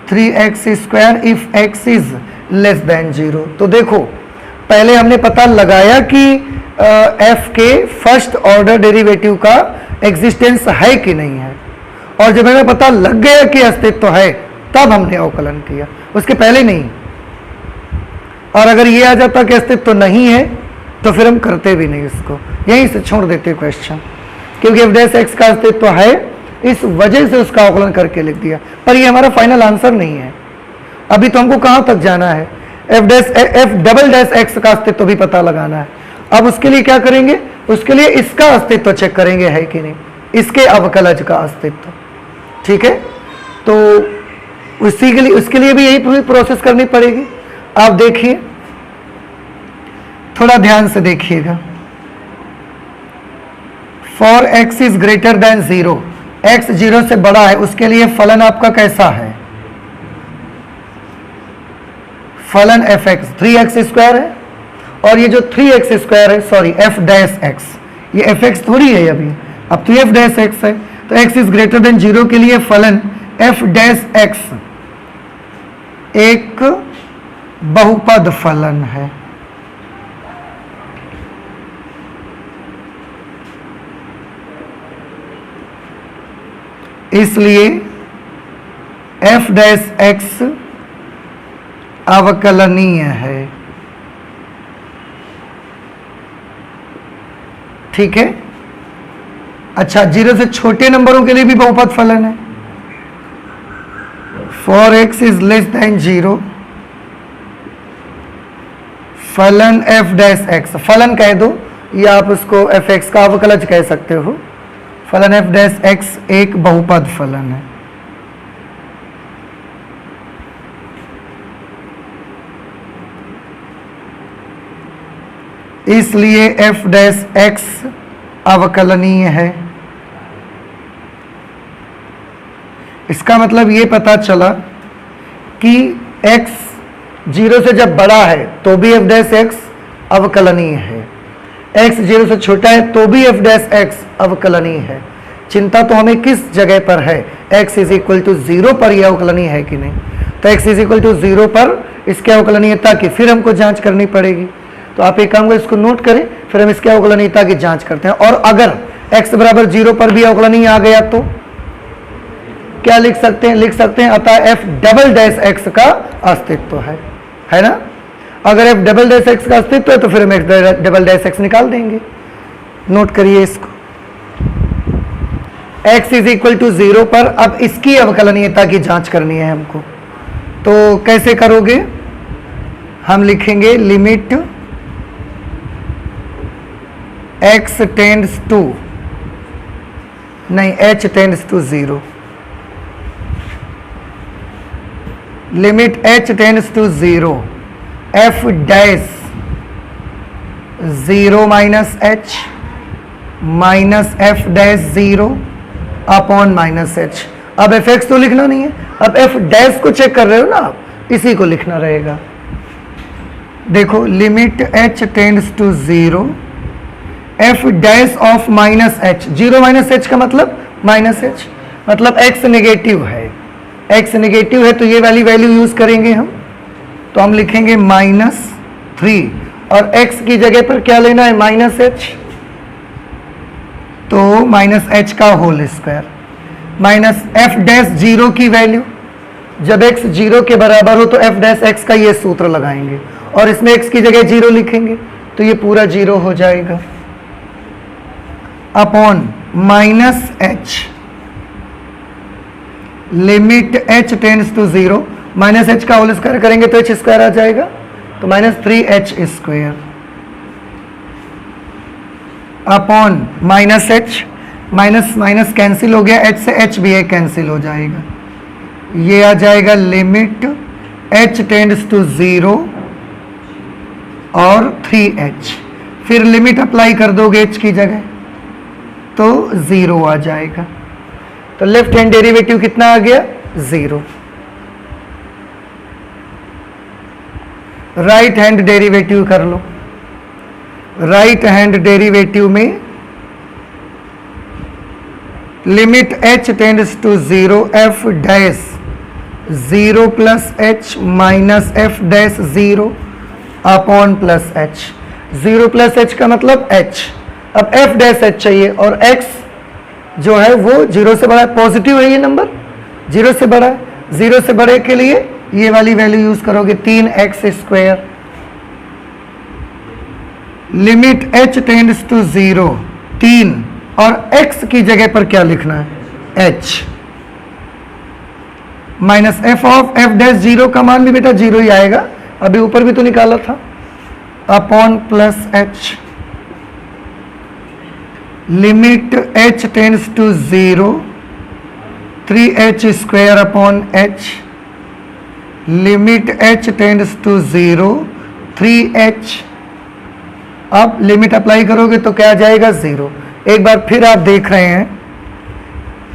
3x square if x is less than 0। तो देखो पहले हमने पता लगाया कि f के फर्स्ट ऑर्डर डेरिवेटिव का एग्जिस्टेंस है कि नहीं है, और जब हमें पता लग गया कि अस्तित्व है तब हमने अवकलन किया, उसके पहले नहीं। और अगर ये आ जाता कि अस्तित्व नहीं है तो फिर हम करते भी नहीं इसको, यहीं से छोड़ देते क्वेश्चन, क्योंकि f डैश x का अस्तित्व है इस वजह से उसका अवकलन करके लिख दिया, पर ये हमारा फाइनल आंसर नहीं है। अभी तो हमको कहां तक जाना है, f डबल डैश x का अस्तित्व भी पता लगाना है। अब उसके लिए क्या करेंगे, उसके लिए इसका अस्तित्व चेक करेंगे है कि नहीं, इसके अवकलज का अस्तित्व, ठीक है। तो उसके लिए भी यही पूरी प्रोसेस करनी पड़ेगी। आप देखिए, थोड़ा ध्यान से देखिएगा, for x is greater than 0, x 0 से बड़ा है, उसके लिए फलन आपका कैसा है, फलन एफ एक्स 3x² है, और ये जो 3x² है, सॉरी एफ डैश एक्स, ये एफ एक्स थोड़ी है अभी, अब तो एफ डैश एक्स है, तो x इज ग्रेटर देन 0 के लिए फलन एफ डैश एक्स एक बहुपद फलन है। इसलिए एफ डैश एक्स अवकलनीय है। ठीक है। अच्छा, 0 से छोटे नंबरों के लिए भी बहुपद फलन है। For x is less than 0 फलन एफ डैश एक्स, फलन कह दो या आप उसको एफ एक्स का अवकलज कह सकते हो, फलन एफ डैश एक्स एक बहुपद फलन है। इसलिए एफ डैश एक्स अवकलनीय है। इसका मतलब ये पता चला कि x 0 से जब बड़ा है तो भी एफ डैश एक्स अवकलनीय है, x 0 से छोटा है तो भी एफ डैश एक्स अवकलनीय है। चिंता तो हमें किस जगह पर है, x इज इक्वल टू 0 पर यह अवकलनीय है कि नहीं। तो x इज इक्वल टू 0 पर इसके अवकलनीयता की फिर हमको जांच करनी पड़ेगी। तो आप एक काम करें, इसको नोट करें, फिर हम इसके अवकलनीयता की जांच करते हैं। और अगर x बराबर 0 पर भी अवकलनीय आ गया तो क्या लिख सकते हैं, लिख सकते हैं अतः एफ डबल डैश एक्स का अस्तित्व है ना। अगर एफ डबल डैश एक्स का अस्तित्व है तो फिर हम एक्स डबल डैश एक्स निकाल देंगे। नोट करिए इसको, x इज इक्वल टू 0 पर अब इसकी अवकलनीयता की जांच करनी है हमको। तो कैसे करोगे, हम लिखेंगे लिमिट x टेंड्स टू, नहीं h tends to 0, limit h tends to 0 f dash 0 minus h minus f dash 0 upon minus h। अब एफ एक्स तो लिखना नहीं है, अब एफ डैश को चेक कर रहे हो ना आप, इसी को लिखना रहेगा। देखो limit h tends to 0 F dash of minus h, 0 minus h का मतलब माइनस h, मतलब x नेगेटिव है, x नेगेटिव है तो ये वाली वैल्यू यूज करेंगे हम। तो हम लिखेंगे -3 और x की जगह पर क्या लेना है, -h, तो -h का whole square minus F dash 0 की वैल्यू, जब x 0 के बराबर हो तो एफ डैश x का ये सूत्र लगाएंगे और इसमें x की जगह 0 लिखेंगे तो ये पूरा 0 हो जाएगा, upon -h limit h tends to 0, -h का होल स्क्वायर करेंगे तो h स्क्वायर आ जाएगा, तो -3h square upon -h, minus minus cancel हो गया, h से h भी कैंसिल हो जाएगा, ये आ जाएगा लिमिट h टेंड्स टू 0 और 3h, फिर लिमिट अप्लाई कर दोगे h की जगह तो 0 आ जाएगा। तो लेफ्ट हैंड डेरिवेटिव कितना आ गया, 0। राइट हैंड डेरिवेटिव कर लो, राइट हैंड डेरिवेटिव में limit h tends to 0 f dash 0 plus h minus f dash 0 upon plus h, 0 plus h का मतलब h, अब f डैश h चाहिए और x जो है वो 0 से बड़ा है, पॉजिटिव है ये नंबर, 0 से बड़ा है, 0 से बड़े के लिए ये वाली वैल्यू यूज करोगे 3x square, limit h tends to 0 3 और x की जगह पर क्या लिखना है, h minus f of f dash 0 का मान भी बेटा 0 ही आएगा, अभी ऊपर भी तो निकाला था, upon plus h limit h tends to 0 3h square upon h limit h tends to 0 3h, अब लिमिट अप्लाई करोगे तो क्या आ जाएगा 0। एक बार फिर आप देख रहे हैं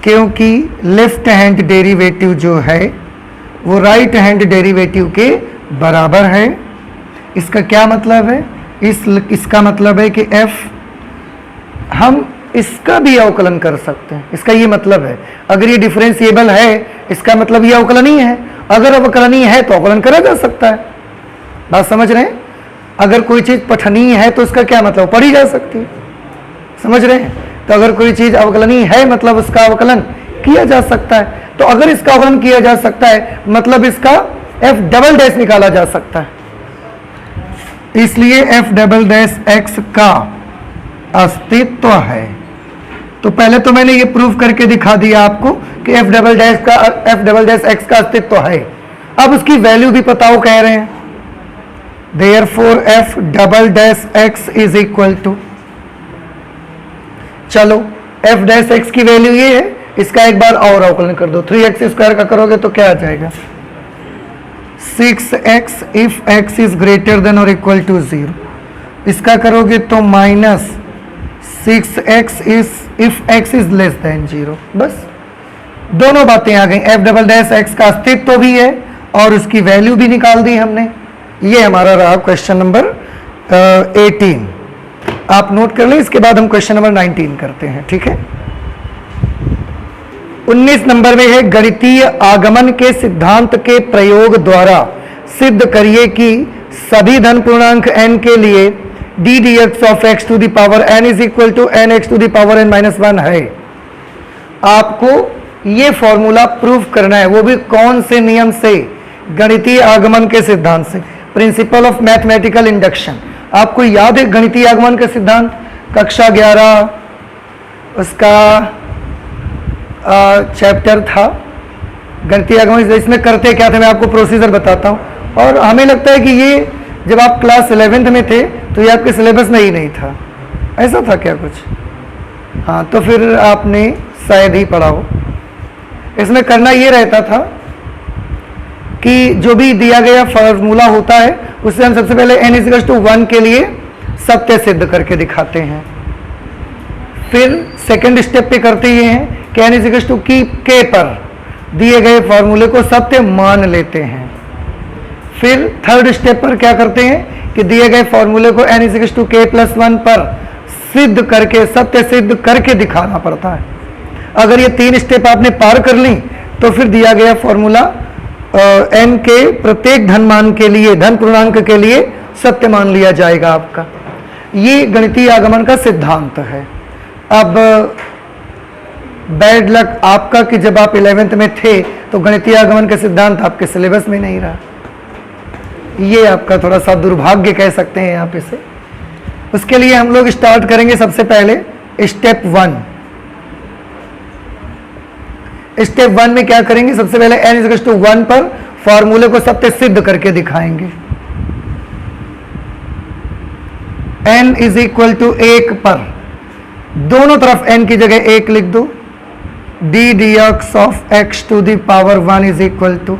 क्योंकि लेफ्ट हैंड डेरिवेटिव जो है वो राइट हैंड डेरिवेटिव के बराबर है, इसका क्या मतलब है, इसका मतलब है कि f हम इसका भी अवकलन कर सकते हैं, इसका ये मतलब है। अगर ये डिफरेंशिएबल है इसका मतलब ये अवकलनीय है, अगर अवकलनीय है तो अवकलन करा जा सकता है। बात समझ रहे हैं? अगर कोई चीज पठनीय है तो उसका क्या मतलब, पढ़ी जा सकती है। समझ रहे हैं? तो अगर कोई चीज अवकलनीय है मतलब उसका अवकलन किया जा सकता है। तो अगर इसका अवकलन किया जा सकता है मतलब इसका f डबल डैश निकाला जा सकता है। इसलिए f डबल डैश x का अस्तित्व है। तो पहले तो मैंने ये प्रूफ करके दिखा दिया आपको कि f डबल डैश x का अस्तित्व है। अब उसकी वैल्यू भी पताओ कह रहे हैं। Therefore f double dash x is equal to, चलो f डैश x की वैल्यू ये है, इसका एक बार और अवकलन कर दो। 3x स्क्वायर का करोगे तो क्या आ जाएगा, 6x if x is greater than और इक्वल टू 0। इसका करोगे तो minus 6x if x is less than 0। बस दोनों बातें आ गई। f डबल डैश x का अस्तित्व भी है और उसकी वैल्यू भी निकाल दी हमने। ये हमारा रहा क्वेश्चन नंबर 18। आप नोट कर लें, इसके बाद हम क्वेश्चन नंबर 19 करते हैं। ठीक है, 19 नंबर में है गणितीय आगमन के सिद्धांत के प्रयोग द्वारा सिद्ध करिए कि सभी धन पूर्णांक n के लिए d dx of x to the power n is equal to n x to the power n minus 1 है। आपको ये फॉर्मूला प्रूफ करना है, वो भी कौन से नियम से, गणितीय आगमन के सिद्धांत से, प्रिंसिपल ऑफ मैथमेटिकल इंडक्शन। आपको याद है गणितीय आगमन का सिद्धांत, कक्षा 11 उसका चैप्टर था गणितीय आगमन। इसमें करते क्या थे मैं आपको प्रोसीजर बताता हूँ। और हमें लगता है कि ये जब आप क्लास 11th में थे तो ये आपके सिलेबस में ही नहीं था, ऐसा था क्या कुछ? हाँ, तो फिर आपने शायद ही पढ़ा हो। इसमें करना ये रहता था कि जो भी दिया गया फॉर्मूला होता है उससे हम सबसे पहले n इक्वल टू 1 के लिए सत्य सिद्ध करके दिखाते हैं। फिर सेकंड स्टेप पे करते ये हैं कि n इक्वल टू k पर दिए गए फॉर्मूले को सत्य मान लेते हैं। फिर थर्ड स्टेप पर क्या करते हैं कि दिए गए फॉर्मूले को n equal to k plus 1 पर सिद्ध करके, सत्य सिद्ध करके दिखाना पड़ता है। अगर ये 3 स्टेप आपने पार कर ली तो फिर दिया गया फॉर्मूला n के प्रत्येक धन मान के लिए, धन पूर्णांक के लिए सत्य मान लिया जाएगा आपका। ये गणितीय आगमन का सिद्धांत है। अब बैड लक आपका कि जब आप 11th में थे तो गणितीय आगमन का सिद्धांत आपके सिलेबस में नहीं रहा। ये आपका थोड़ा सा दुर्भाग्य कह सकते हैं आप इसे। उसके लिए हम लोग स्टार्ट करेंगे सबसे पहले स्टेप 1। स्टेप 1 में क्या करेंगे, सबसे पहले n इक्वल टू 1 पर फॉर्मूले को सत्य सिद्ध करके दिखाएंगे। n इज इक्वल टू 1 पर दोनों तरफ n की जगह 1 लिख दो। d dx of x to the power 1 is equal to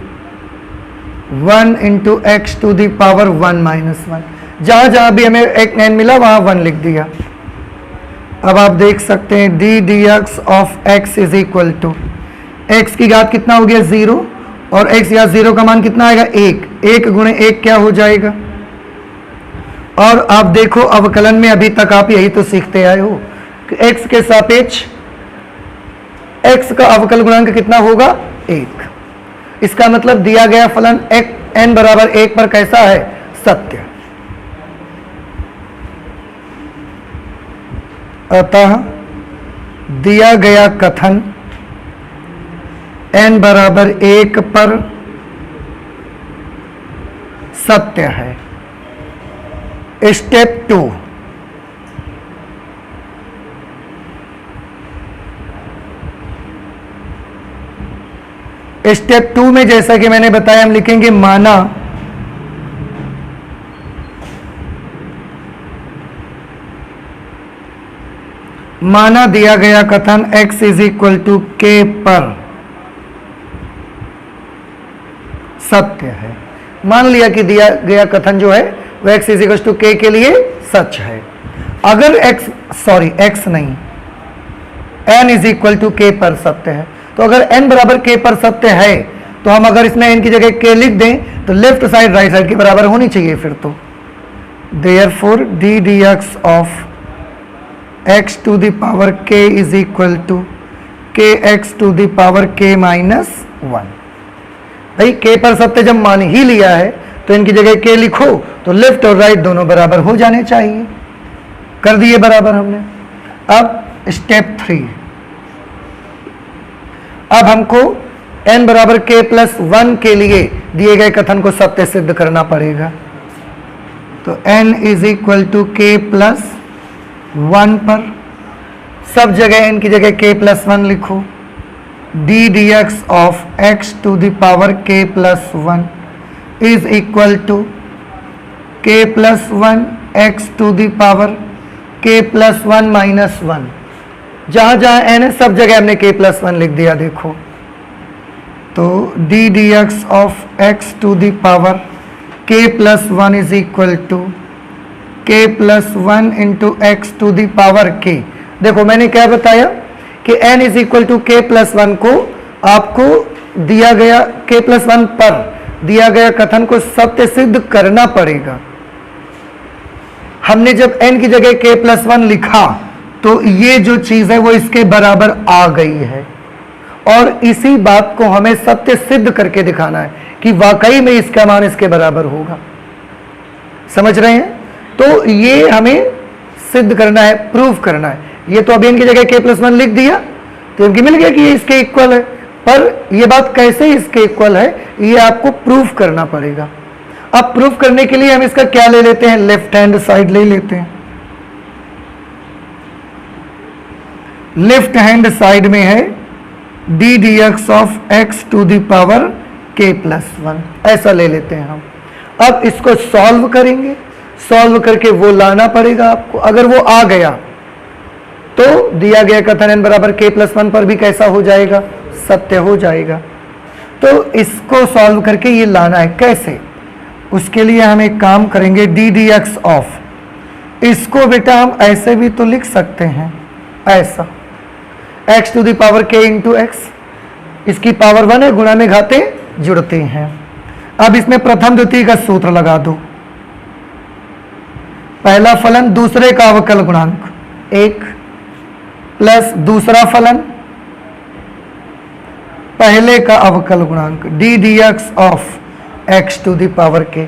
1 into x to the power 1 minus 1। जहां जहां भी हमें एक n मिला वहां 1 लिख दिया। अब आप देख सकते हैं d dx of x is equal to, x की घात कितना हो गया 0 और x या 0 का मान कितना आएगा 1। 1 गुणे 1 क्या हो जाएगा। और आप देखो अवकलन में अभी तक आप यही तो सीखते आए हो कि x के सापेक्ष x का अवकल गुणांक कितना होगा 1। इसका मतलब दिया गया फलन n बराबर 1 पर कैसा है, सत्य। अतः दिया गया कथन n बराबर 1 पर सत्य है। स्टेप 2, स्टेप 2 में जैसा कि मैंने बताया हम लिखेंगे माना दिया गया कथन x is equal to k पर सत्य है। मान लिया कि दिया गया कथन जो है वह x is equal to k के लिए सच है। अगर x नहीं, n is equal to k पर सत्य है, तो अगर n बराबर k पर सत्य है तो हम अगर इसमें n की जगह k लिख दें तो लेफ्ट साइड राइट साइड के बराबर होनी चाहिए फिर तो। Therefore d D x of x to the power k is equal to k x to the power k minus 1। भाई k पर सत्य जब मान ही लिया है तो इनकी जगह k लिखो तो लेफ्ट और राइट दोनों बराबर हो जाने चाहिए। कर दिए बराबर हमने। अब स्टेप 3, अब हमको n बराबर k प्लस 1 के लिए दिए गए कथन को सत्य सिद्ध करना पड़ेगा। तो n is equal to k plus 1 पर सब जगह n की जगह k प्लस 1 लिखो। D D x of x to the power k plus 1 is equal to k plus 1 x to the power k plus 1 minus 1। जहाँ जहाँ n है सब जगह हमने k प्लस 1 लिख दिया। देखो तो D D x of x to the power k plus 1 is equal to k plus 1 into x to the power k। देखो मैंने क्या बताया कि n is equal to k plus 1 को आपको दिया गया k प्लस 1 पर दिया गया कथन को सत्य सिद्ध करना पड़ेगा। हमने जब n की जगह k प्लस 1 लिखा तो ये जो चीज है वो इसके बराबर आ गई है और इसी बात को हमें सत्य सिद्ध करके दिखाना है कि वाकई में इसका मान इसके बराबर होगा। समझ रहे हैं? तो ये हमें सिद्ध करना है, प्रूव करना है। ये तो अभी इनकी जगह k प्लस 1 लिख दिया तो इनकी मिल गया कि ये इसके इक्वल है, पर ये बात कैसे इसके इक्वल है ये आपको प्रूफ करना पड़ेगा। अब प्रूफ करने के लिए हम इसका क्या ले लेते हैं, लेफ्ट हैंड साइड ले लेते हैं। लेफ्ट हैंड साइड में है d D x of x to the power k plus 1, ऐसा ले लेते हैं हम। अब इसको सॉल्व करेंगे, सॉल्व करके वो लाना पड़ेगा आपको। अगर वो आ गया तो दिया गया कथन n बराबर k प्लस 1 पर भी कैसा हो जाएगा, सत्य हो जाएगा। तो इसको सॉल्व करके ये लाना है। कैसे? उसके लिए हम एक काम करेंगे, डी डी एक्स ऑफ, इसको बेटा हम ऐसे भी तो लिख सकते हैं, ऐसा x to the power k into x, इसकी पावर 1 है, गुणा में घाते जुड़ते हैं। अब इसमें प्रथम द्वितीय का सूत्र लगा दो। पहला फलन दूसरे का अवकल गुणांक 1 प्लस दूसरा फलन पहले का अवकल गुणांक d D x of x to the power k।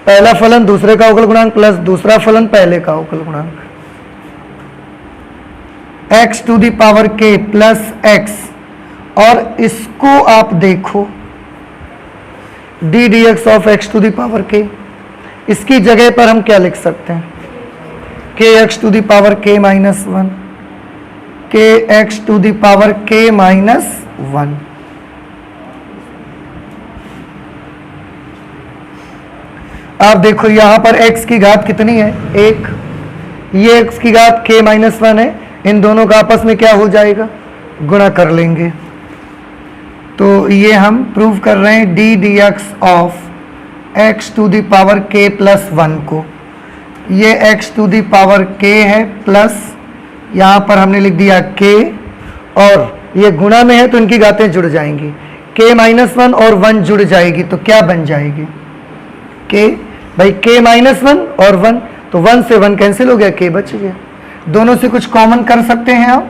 पहला फलन दूसरे का अवकल गुणांक प्लस दूसरा फलन पहले का अवकल गुणांक x to the power k plus x। और इसको आप देखो d D x of x to the power k, इसकी जगह पर हम क्या लिख सकते हैं, k x to the power k minus 1, k x to the power k minus 1। आप देखो यहां पर x की घात कितनी है, 1, ये x की घात k माइनस 1 है। इन दोनों का आपस में क्या हो जाएगा, गुणा कर लेंगे। तो ये हम प्रूव कर रहे हैं d D x of x to the power k plus 1 को, ये x to the power k है प्लस यहाँ पर हमने लिख दिया k, और ये गुणा में है तो इनकी घातें जुड़ जाएंगी, k माइनस 1 और 1 जुड़ जाएगी तो क्या बन जाएगी, k। भाई k माइनस 1 और 1, तो 1 से 1 कैंसिल हो गया, k बच गया। दोनों से कुछ कॉमन कर सकते हैं हम,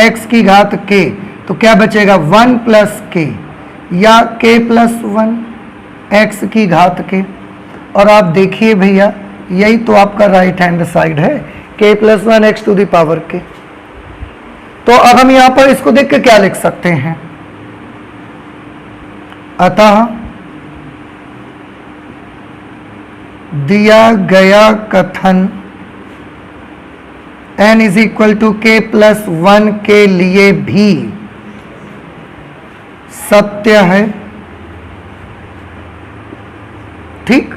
x की घात k, तो क्या बचेगा 1 प्लस k या k प्लस 1 x की घात k। और आप देखिए भैया यही तो आपका राइट हैंड साइड है, k plus 1 x to the power k। तो अब हम यहां पर इसको देख के क्या लिख सकते हैं, अतः दिया गया कथन n is equal to k plus 1 के लिए भी सत्य है। ठीक,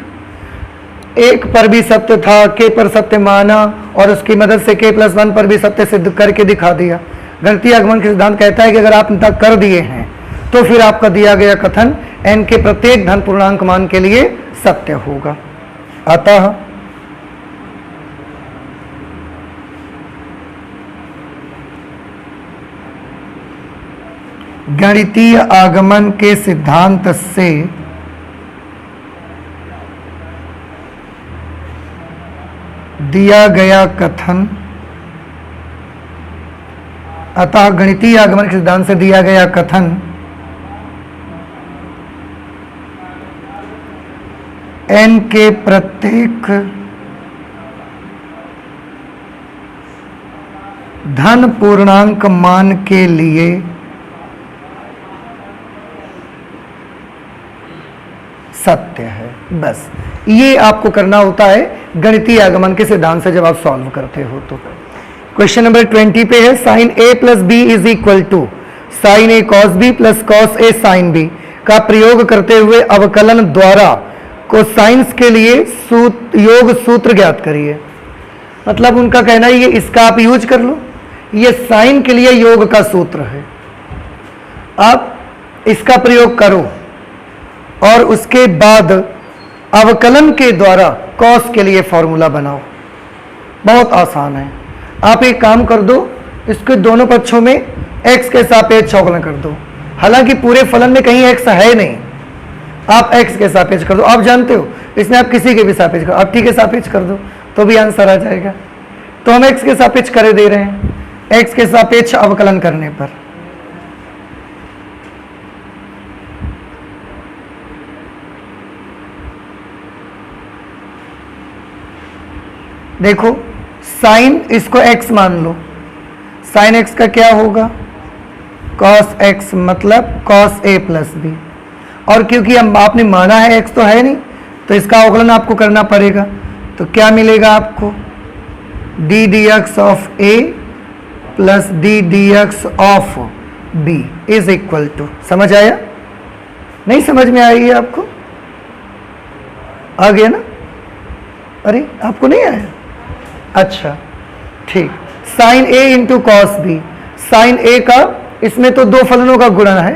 एक पर भी सत्य था, k पर सत्य माना और उसकी मदद से k प्लस 1 पर भी सत्य सिद्ध करके दिखा दिया। गणितीय आगमन के सिद्धांत कहता है कि अगर आप तक कर दिए हैं तो फिर आपका दिया गया कथन n के प्रत्येक धन पूर्णांक मान के लिए सत्य होगा। अतः गणितीय आगमन के सिद्धांत से दिया गया कथन, अतः गणितीय आगमन के सिद्धांत से दिया गया कथन n के प्रत्येक धन पूर्णांक मान के लिए सत्य है। बस ये आपको करना होता है गणितीय आगमन के सिद्धांत से जब आप सॉल्व करते हो तो। क्वेश्चन नंबर 20 पे है sine A plus b is equal to sine a cos b plus cos a sine b का प्रयोग करते हुए अवकलन द्वारा कोसाइंस के लिए योग सूत्र ज्ञात करिए। मतलब उनका कहना है ये इसका आप यूज कर लो, ये साइन के लिए योग का सूत्र है, आप इसका प्रयोग करो और उसके बाद अवकलन के द्वारा कॉस के लिए फॉर्मूला बनाओ। बहुत आसान है। आप एक काम कर दो, इसके दोनों पक्षों में x के सापेक्ष अवकलन कर दो। हालांकि पूरे फलन में कहीं x है नहीं, आप x के सापेक्ष कर दो। आप जानते हो इसमें आप किसी के भी सापेक्ष करो, आप t के सापेक्ष कर दो तो भी आंसर आ जाएगा। तो हम x के सापेक्ष करे दे रहे हैं, x के सापेक्ष अवकलन करने पर देखो साइन इसको x मान लो, साइन x का क्या होगा cos x, मतलब cos a प्लस बी। और क्योंकि हम आपने माना है x तो है नहीं तो इसका अवकलन आपको करना पड़ेगा। तो क्या मिलेगा आपको d dx of a plus d dx of b is equal to, समझ आया? नहीं समझ में आई है आपको? आ गया ना? अरे आपको नहीं आया? अच्छा ठीक। Sine a into cos b, sine a का इसमें तो दो फलनों का गुणन है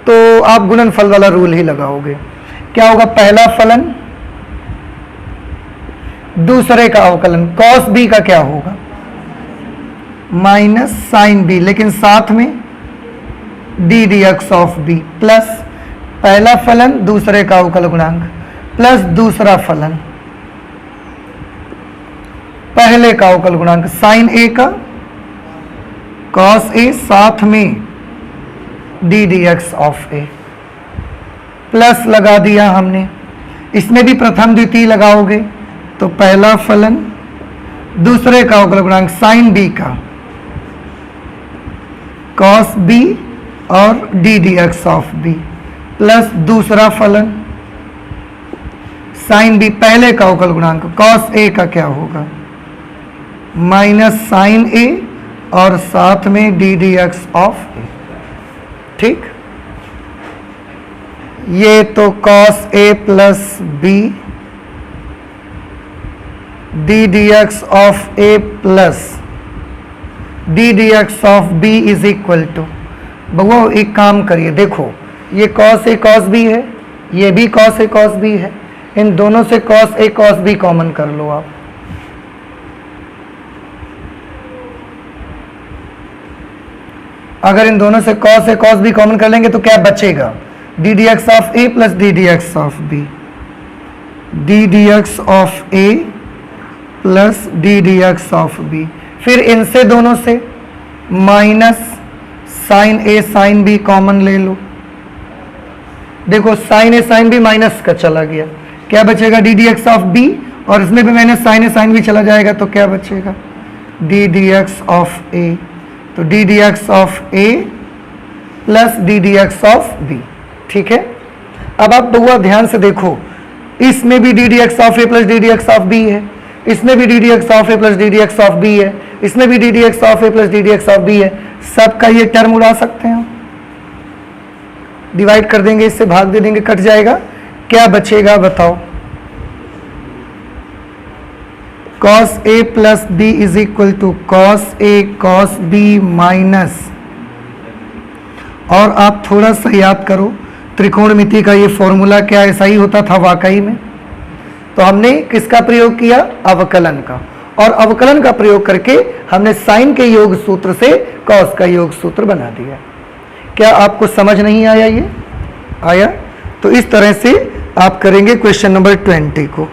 तो आप गुणनफल वाला रूल ही लगाओगे। क्या होगा? पहला फलन दूसरे का अवकलन, कॉस बी का क्या होगा माइनस साइन बी, लेकिन साथ में D D x of b plus पहला फलन दूसरे का अवकल गुणांक प्लस दूसरा फलन पहले का अवकल गुणांक साइन ए का कॉस ए साथ में D D x of a plus लगा दिया हमने। इसमें भी प्रथम द्वितीय लगाओगे तो पहला फलन दूसरे का अवकल गुणांक साइन बी का कॉस बी और d D x of b plus दूसरा फलन साइन बी पहले का अवकल गुणांक कॉस ए का क्या होगा माइनस साइन ए और साथ में D D x of a. ठीक, ये तो cos A plus b d D x of a plus d D x of b is equal to, बगुआ एक काम करिए, देखो ये कॉस ए कॉस बी है, ये भी कॉस ए कॉस बी है, इन दोनों से cos A cos B common कर लो आप। अगर इन दोनों से cos a cos b common कर लेंगे तो क्या बचेगा d D x of a plus d D x of b, d D x of a plus d D x of b. फिर इनसे दोनों से minus sine a sine b common ले लो। देखो sine a sine b minus का चला गया, क्या बचेगा d D x of b, और इसमें भी minus sine a sine b चला जाएगा तो क्या बचेगा d D x of a. तो D D x of a plus d D x of b. ठीक है, अब आप बउआ ध्यान से देखो, इसमें भी D D x of a plus d D x of b है, इसमें भी D D x of a plus d D x of b है, इसमें भी D D x of a plus d D x of b है। सबका ये term उड़ा सकते हैं, डिवाइड कर देंगे, इससे भाग दे देंगे, कट जाएगा, क्या बचेगा बताओ cos a plus b is equal to cos a cos b minus, और आप थोड़ा सा याद करो त्रिकोणमिति का ये फॉर्मूला क्या ऐसा ही होता था वाकई में। तो हमने किसका प्रयोग किया अवकलन का, और अवकलन का प्रयोग करके हमने साइन के योग सूत्र से cos का योग सूत्र बना दिया। क्या आपको समझ नहीं आया? ये आया? तो इस तरह से आप करेंगे क्वेश्चन नंबर 20 को।